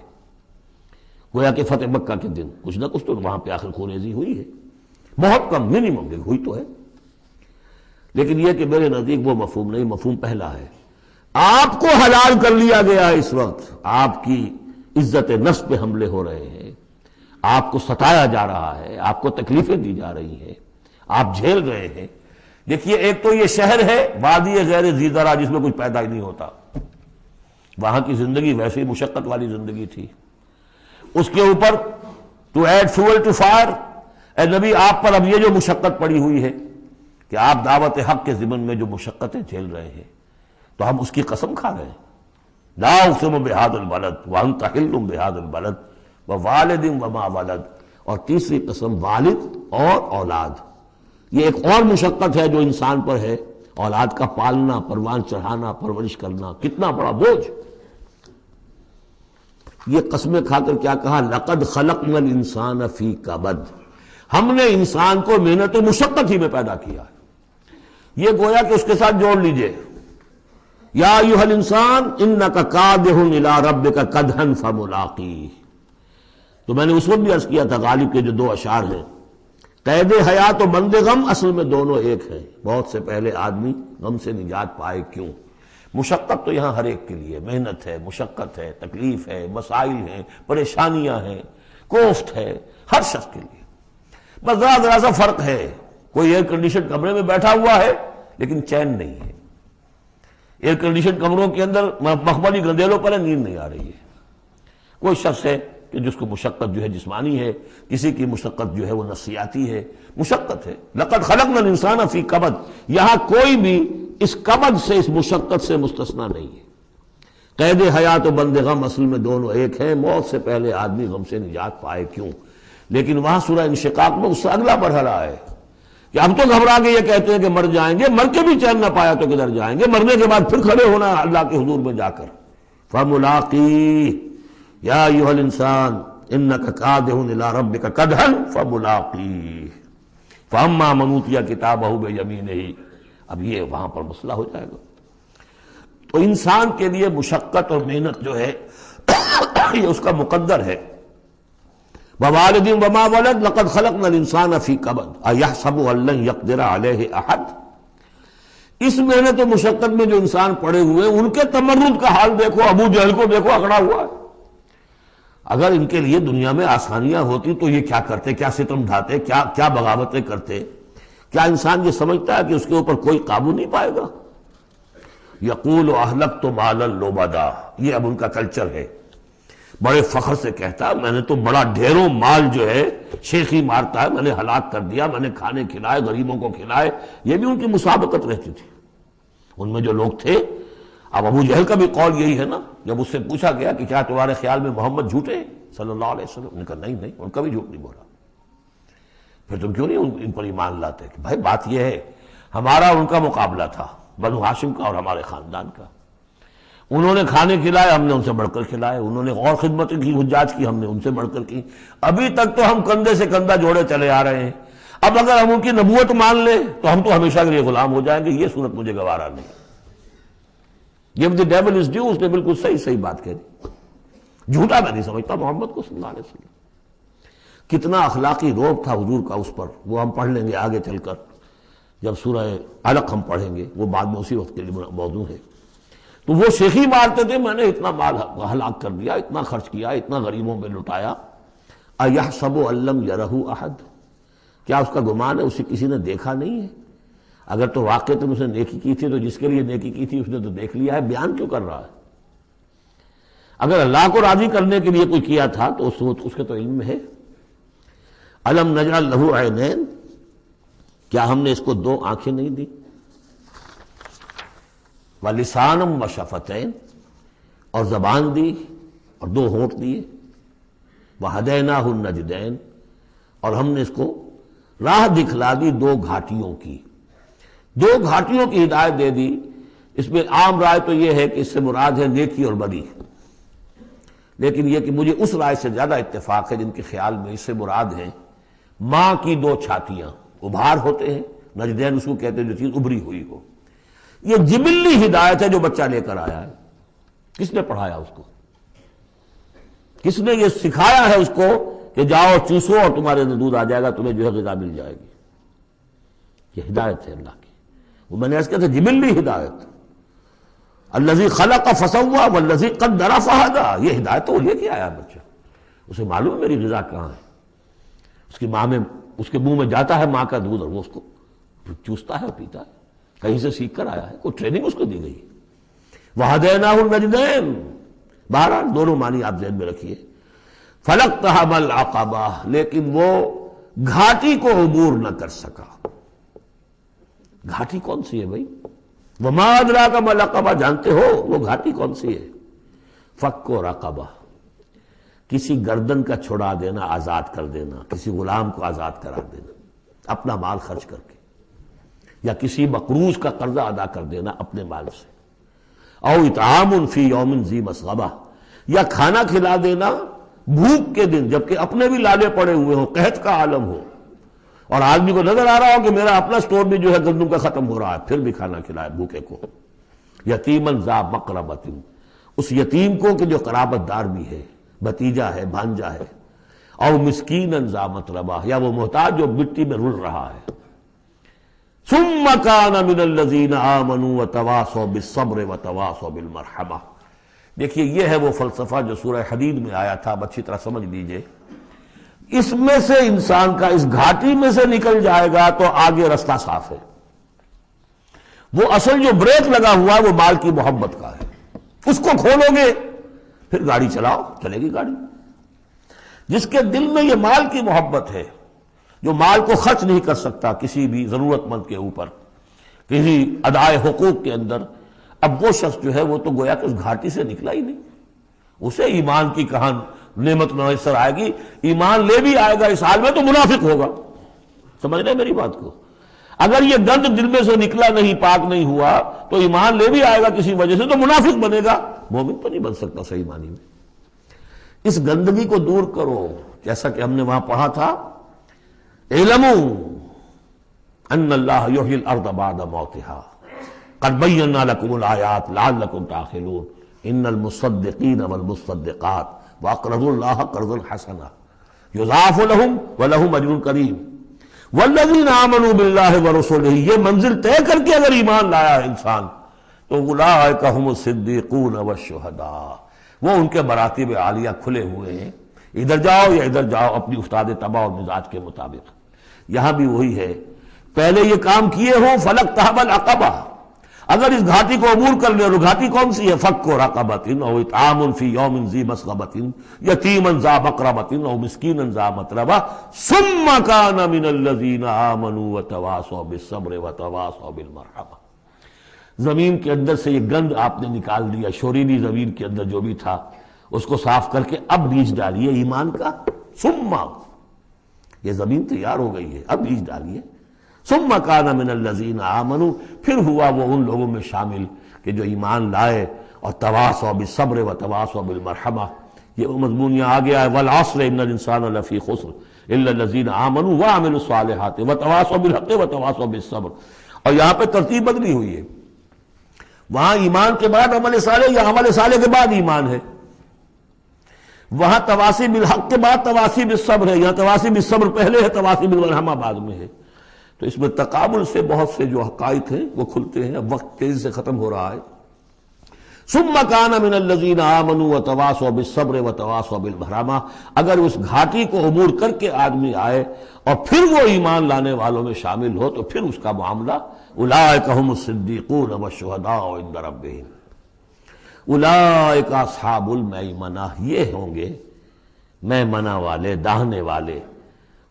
گویا کہ فتح مکہ کے دن کچھ نہ کچھ تو وہاں پہ آخر خونریزی ہوئی ہے، بہت کم، منیمم ہوئی تو ہے، لیکن یہ کہ میرے نزدیک وہ مفہوم نہیں. مفہوم پہلا ہے آپ کو حلال کر لیا گیا ہے، اس وقت آپ کی عزت نفس پہ حملے ہو رہے ہیں، آپ کو ستایا جا رہا ہے، آپ کو تکلیفیں دی جا رہی ہیں، آپ جھیل رہے ہیں. دیکھیے ایک تو یہ شہر ہے وادی غیر ذی زرع جس میں کچھ پیدا ہی نہیں ہوتا، وہاں کی زندگی ویسے ہی مشقت والی زندگی تھی. اس کے اوپر to add fuel to fire, اے نبی آپ پر اب یہ جو مشقت پڑی ہوئی ہے کہ آپ دعوت حق کے ضمن میں جو مشقتیں جھیل رہے ہیں تو ہم اس کی قسم کھا رہے ہیں. لا اقسم بہذا البلد وانت حل بہذا البلد ووالد وما ولد، اور تیسری قسم والد اور اولاد. یہ ایک اور مشقت ہے جو انسان پر ہے، اولاد کا پالنا، پروان چڑھانا، پرورش کرنا، کتنا بڑا بوجھ. یہ قسمیں کھا کر کیا کہا؟ لقد خلقنا الانسان فی کبد، ہم نے انسان کو محنت و مشقت ہی میں پیدا کیا ہے. یہ گویا کہ اس کے ساتھ جوڑ لیجئے یا ایھا الانسان انک کادح الی ربک کدحا فملاقیہ. تو میں نے اس وقت بھی عرض کیا تھا غالب کے جو دو اشعار ہیں، قید حیات و بند غم اصل میں دونوں ایک ہیں. بہت سے پہلے آدمی غم سے نجات پائے کیوں؟ مشقت تو یہاں ہر ایک کے لیے، محنت ہے، مشقت ہے، تکلیف ہے، مسائل ہیں، پریشانیاں ہیں، کوفت ہے، ہر شخص کے لیے. بس ذرا سا فرق ہے، کوئی ایئر کنڈیشن کمرے میں بیٹھا ہوا ہے لیکن چین نہیں ہے. ایئر کنڈیشن کمروں کے اندر مخملی گندیلوں پر نیند نہیں آ رہی ہے. کوئی شخص ہے کہ جس کو مشقت جو ہے جسمانی ہے، کسی کی مشقت جو ہے وہ نفسیاتی ہے، مشقت ہے. لقد خلقنا الانسان فی کبد، یہاں کوئی بھی اس کبد سے، اس مشقت سے مستثنا نہیں ہے. قید حیات و بند غم اصل میں دونوں ایک ہیں. موت سے پہلے آدمی غم سے نجات پائے کیوں؟ لیکن وہاں سورہ انشقاق میں اس سے اگلا مرحلہ ہے کہ اب تو گھبرا کے یہ کہتے ہیں کہ مر جائیں گے، مر کے بھی چین نہ پایا تو کدھر جائیں گے، مرنے کے بعد پھر کھڑے ہونا اللہ کے حضور میں جا کر. فملاقی یا ایھا الانسان انک کادح الی ربک کدحا فملاقیہ فاما من اوتی کتابہ بیمینہ. اب یہ وہاں پر مسئلہ ہو جائے گا. تو انسان کے لیے مشقت اور محنت جو ہے یہ اس کا مقدر ہے. ووالد وما ولد لقد خلقنا الانسان فی کبد ایحسب ان لن یقدر علیہ احد. اس محنت و مشقت میں جو انسان پڑے ہوئے ان کے تمرد کا حال دیکھو، ابو جہل کو دیکھو اکڑا ہوا ہے. اگر ان کے لیے دنیا میں آسانیاں ہوتی تو یہ کیا کرتے، کیا ستم ڈھاتے، کیا بغاوتیں کرتے. کیا انسان یہ سمجھتا ہے کہ اس کے اوپر کوئی قابو نہیں پائے گا؟ یقول اہلکت مالا لبدا، یہ اب ان کا کلچر ہے. بڑے فخر سے کہتا میں نے تو بڑا ڈھیروں مال جو ہے شیخی مارتا ہے، میں نے ہلاک کر دیا، میں نے کھانے کھلائے، غریبوں کو کھلائے. یہ بھی ان کی مسابقت رہتی تھی. ان میں جو لوگ تھے، اب ابو جہل کا بھی قول یہی ہے نا، جب اس سے پوچھا گیا کہ کیا تمہارے خیال میں محمد جھوٹے ہیں صلی اللہ علیہ وسلم، انہوں نے کہا نہیں، ان کا بھی جھوٹ نہیں بولا. پھر تم کیوں نہیں ان پر ایمان لاتے؟ کہ بھائی بات یہ ہے ہمارا ان کا مقابلہ تھا، بنو ہاشم کا اور ہمارے خاندان کا. انہوں نے کھانے کھلائے، ہم نے ان سے بڑھ کر کھلائے. انہوں نے اور خدمت کی، حجاج کی، ہم نے ان سے بڑھ کر کی. ابھی تک تو ہم کندھے سے کندھا جوڑے چلے آ رہے ہیں. اب اگر ہم ان کی نبوت مان لیں تو ہم تو ہمیشہ کے لیے غلام ہو جائیں گے. یہ صورت مجھے گوارا نہیں. Give the devil his due، اس نے بالکل صحیح بات کہی. جھوٹا میں نہیں سمجھتا محمد کو صلی اللہ علیہ وسلم. کتنا اخلاقی روب تھا حضور کا اس پر، وہ ہم پڑھ لیں گے آگے چل کر جب سورہ علق ہم پڑھیں گے، وہ بعد میں اسی وقت کے لیے موضوع ہے. تو وہ شیخی مارتے تھے میں نے اتنا مال ہلاک کر دیا، اتنا خرچ کیا، اتنا غریبوں میں لٹایا. اَيَحْسَبُ أَن لَّمْ يَرَهُ أَحَدٌ، کیا اس کا گمان ہے اسے کسی نے دیکھا نہیں ہے؟ اگر تو واقع تم اس نے نیکی کی تھی تو جس کے لیے نیکی کی تھی اس نے تو دیکھ لیا ہے، بیان کیوں کر رہا ہے؟ اگر اللہ کو راضی کرنے کے لیے کوئی کیا تھا تو اس کے تو علم میں ہے. أَلَمْ نَجْعَل لَّهُ عَيْنَيْنِ، کیا ہم نے اس کو دو آنکھیں نہیں دی؟ وَلِسَانًا وَشَفَتَيْنِ، اور زبان دی اور دو ہونٹ دیے. وَهَدَيْنَاهُ النَّجْدَيْنِ، اور ہم نے اس کو راہ دکھلا دی دو گھاٹیوں کی. دو گھاٹیوں کی ہدایت دے دی. اس میں عام رائے تو یہ ہے کہ اس سے مراد ہے نیکی اور بدی، لیکن یہ کہ مجھے اس رائے سے زیادہ اتفاق ہے جن کے خیال میں اس سے مراد ہیں ماں کی دو چھاتیاں. ابھار ہوتے ہیں، نجدین اس کو کہتے ہیں جو چیز ابھری ہوئی ہو. یہ جبلی ہدایت ہے جو بچہ لے کر آیا ہے. کس نے پڑھایا اس کو؟ کس نے یہ سکھایا ہے اس کو کہ جاؤ چوسو اور تمہارے اندر دودھ آ جائے گا، تمہیں جو ہے غذا مل جائے گی؟ یہ ہدایت ہے اللہ کی. وہ میں نے ایسا کہا تھا جبلی ہدایت. الذی خلق فسوی والذی قدر فہدی، یہ ہدایت تو وہ لے کے آیا بچہ. اسے معلوم ہے میری غذا کہاں ہے. اس کی ماں میں، اس کے منہ میں جاتا ہے ماں کا دودھ اور وہ اس کو چوستا ہے اور پیتا ہے. کہیں سے سیکھ کر آیا ہے، کوئی ٹریننگ اس کو دی گئی. وَهَدَيْنَاهُ النَّجْدَيْنِ، بہرحال دونوں معنی آپ ذہن میں رکھیے. فَلَقْتَحَمَ الْعَقَبَةَ، لیکن وہ گھاٹی کو عبور نہ کر سکا. گھاٹی کون سی ہے بھائی؟ وَمَا أَدْرَاكَ مَا الْعَقَبَةُ، جانتے ہو وہ گھاٹی کون سی ہے؟ فَكُّ رَقَبَةٍ، کسی گردن کا چھڑا دینا، آزاد کر دینا، کسی غلام کو آزاد کرا دینا اپنا مال خرچ کر کے، یا کسی مقروض کا قرضہ ادا کر دینا اپنے مال سے. او اطعام فی یوم ذی مسغبہ، یا کھانا کھلا دینا بھوک کے دن جبکہ اپنے بھی لالے پڑے ہوئے ہوں، قحط کا عالم ہو، اور آدمی کو نظر آ رہا ہو کہ میرا اپنا سٹور بھی جو ہے گندم کا ختم ہو رہا ہے، پھر بھی کھانا کھلائے بھوکے کو. یتیما ذا مقربۃ، اس یتیم کو کہ جو قرابت دار بھی ہے، بھتیجا ہے، بھانجا ہے. او مسکینا ذا متربہ، یا وہ محتاج جو مٹی میں رل رہا ہے. ثم كان من الذين آمنوا وتواصوا بالصبر وتواصوا بالمرحمہ. دیکھیے یہ ہے وہ فلسفہ جو سورہ حدید میں آیا تھا، اب اچھی طرح سمجھ لیجئے. اس میں سے انسان کا اس گھاٹی میں سے نکل جائے گا تو آگے رستہ صاف ہے. وہ اصل جو بریک لگا ہوا ہے وہ مال کی محبت کا ہے. اس کو کھولو گے پھر گاڑی چلاؤ، چلے گی گاڑی. جس کے دل میں یہ مال کی محبت ہے، جو مال کو خرچ نہیں کر سکتا کسی بھی ضرورت مند کے اوپر، کسی ادائے حقوق کے اندر، اب وہ شخص جو ہے وہ تو گویا کہ اس گھاٹی سے نکلا ہی نہیں. اسے ایمان کی کہاں نعمت میسر آئے گی. ایمان لے بھی آئے گا اس حال میں تو منافق ہوگا. سمجھ رہے میری بات کو؟ اگر یہ گند دل میں سے نکلا نہیں، پاک نہیں ہوا، تو ایمان لے بھی آئے گا کسی وجہ سے تو منافق بنے گا، مومن تو نہیں بن سکتا صحیح معنی میں. اس گندگی کو دور کرو. جیسا کہ ہم نے وہاں پڑھا تھا، اعلموا ان اللہ یحیی الارض بعد موتہا قد بینا لکم الآیات لعلکم تعقلون ان المصدقین والمصدقات واقرضوا اللہ قرضا حسنا یضاعف لهم ولهم اجر کریم والذین آمنوا باللہ ورسلہ. یہ منزل طے کر کے اگر ایمان لایا ہے انسان تو اولئک هم الصدیقون والشہداء، وہ ان کے مراتب عالیہ کھلے ہوئے ہیں. ادھر جاؤ یا ادھر جاؤ اپنی استاد طبع اور مزاج کے مطابق. یہاں بھی وہی ہے، پہلے یہ کام کیے ہو فلقتحم العقبہ، اگر اس گھاٹی کو عبور کر لے. اور گھاٹی کون سی ہے؟ فک رقبۃ او اطعام فی یوم ذی مسغبۃ یتیما ذا مقربۃ او مسکینا ذا متربہ ثم کان من الذین آمنوا وتواصوا بالصبر وتواصوا بالمرحمہ. زمین کے اندر سے یہ گند آپ نے نکال دیا، شورینی زمین کے اندر جو بھی تھا اس کو صاف کر کے اب بیج ڈالیے ایمان کا. ثم، یہ زمین تیار ہو گئی ہے، اب بیج ڈالیے. ثم کان من الذین آمنوا، پھر ہوا وہ ان لوگوں میں شامل کہ جو ایمان لائے اور تواصوا بالصبر وتواصوا بالمرحمہ. یہ مضمون یہاں آ گیا ہے، والعصر ان الانسان لفی خسر الا الذین آمنوا وعملوا الصالحات وتواصوا بالحق وتواصوا بالصبر. اور یہاں پہ ترتیب بدلی ہوئی ہے، وہاں ایمان کے بعد عمل صالح یا عمل صالح کے بعد ایمان ہے. وہاں تواصی بالحق کے بعد تواصی بالصبر ہے، یہاں تواصی بالصبر پہلے ہے، تواصی بالمرحمہ بعد میں ہے. تو اس میں تقابل سے بہت سے جو حقائق ہیں وہ کھلتے ہیں. اب وقت تیزی سے ختم ہو رہا ہے. ثم کان من الذین آمنوا وتواصوا بالصبر وتواصوا بالمرحمہ، اگر اس گھاٹی کو عبور کر کے آدمی آئے اور پھر وہ ایمان لانے والوں میں شامل ہو تو پھر اس کا معاملہ اولئک هم الصدیقون والشہداء عند ربهم، اولئک اصحاب المیمنہ، یہ ہوں گے میمنہ والے، داہنے والے۔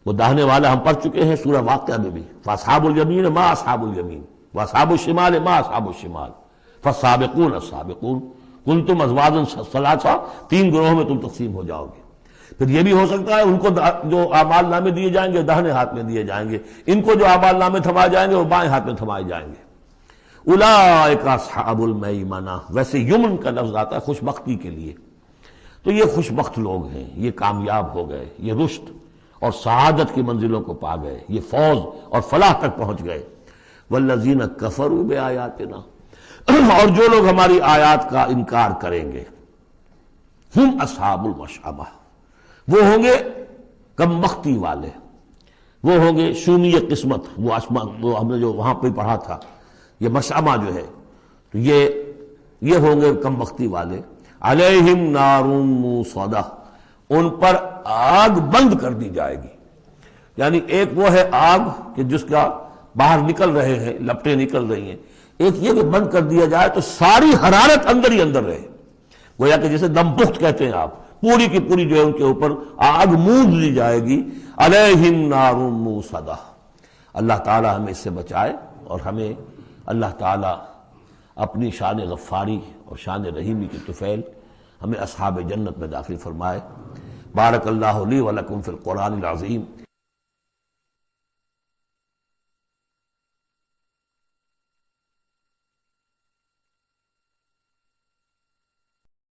وہ داہنے والا ہم پڑھ چکے ہیں سورہ واقعہ میں بھی، فاصحاب الیمین ما اصحاب الیمین واصحاب الشمال ما اصحاب الشمال فالسابقون السابقون کنتم ازواجا ثلاثا، تین گروہوں میں تم تقسیم ہو جاؤ گے۔ پھر یہ بھی ہو سکتا ہے ان کو جو اعمال نامے دیے جائیں گے داہنے ہاتھ میں دیے جائیں گے، ان کو جو اعمال نامے تھمائے جائیں گے وہ بائیں ہاتھ میں تھمائے جائیں گے۔ اولئک اصحاب المیمنہ، ویسے یمن کا لفظ آتا ہے خوش بختی کے لیے، تو یہ خوش بخت لوگ ہیں، یہ کامیاب ہو گئے، یہ رشد اور سعادت کی منزلوں کو پا گئے، یہ فوز اور فلاح تک پہنچ گئے۔ والذین کفروا بآیاتنا، اور جو لوگ ہماری آیات کا انکار کریں گے، ہم اصحاب المشأمہ، وہ ہوں گے کم بختی والے، وہ ہوں گے شومی قسمت، وہ ہم نے جو وہاں پہ پڑھا تھا، یہ مشأمہ جو ہے تو یہ ہوں گے کم بختی والے۔ علیہم نار موصدہ، ان پر آگ بند کر دی جائے گی، یعنی ایک وہ ہے آگ کہ جس کا باہر نکل رہے ہیں، لپٹیں نکل رہی ہیں، ایک یہ کہ بند کر دیا جائے تو ساری حرارت اندر ہی اندر رہے، گویا کہ جسے دم پخت کہتے ہیں آپ، پوری کی پوری جو ہے ان کے اوپر آگ موند لی جائے گی۔ علیہم نار موصدہ، اللہ تعالی ہمیں اس سے بچائے اور ہمیں اللہ تعالی اپنی شان غفاری اور شان رحیمی کی طفیل ہمیں اصحاب جنت میں داخل فرمائے۔ بارک اللہ لی ولکم فی القرآن العظیم۔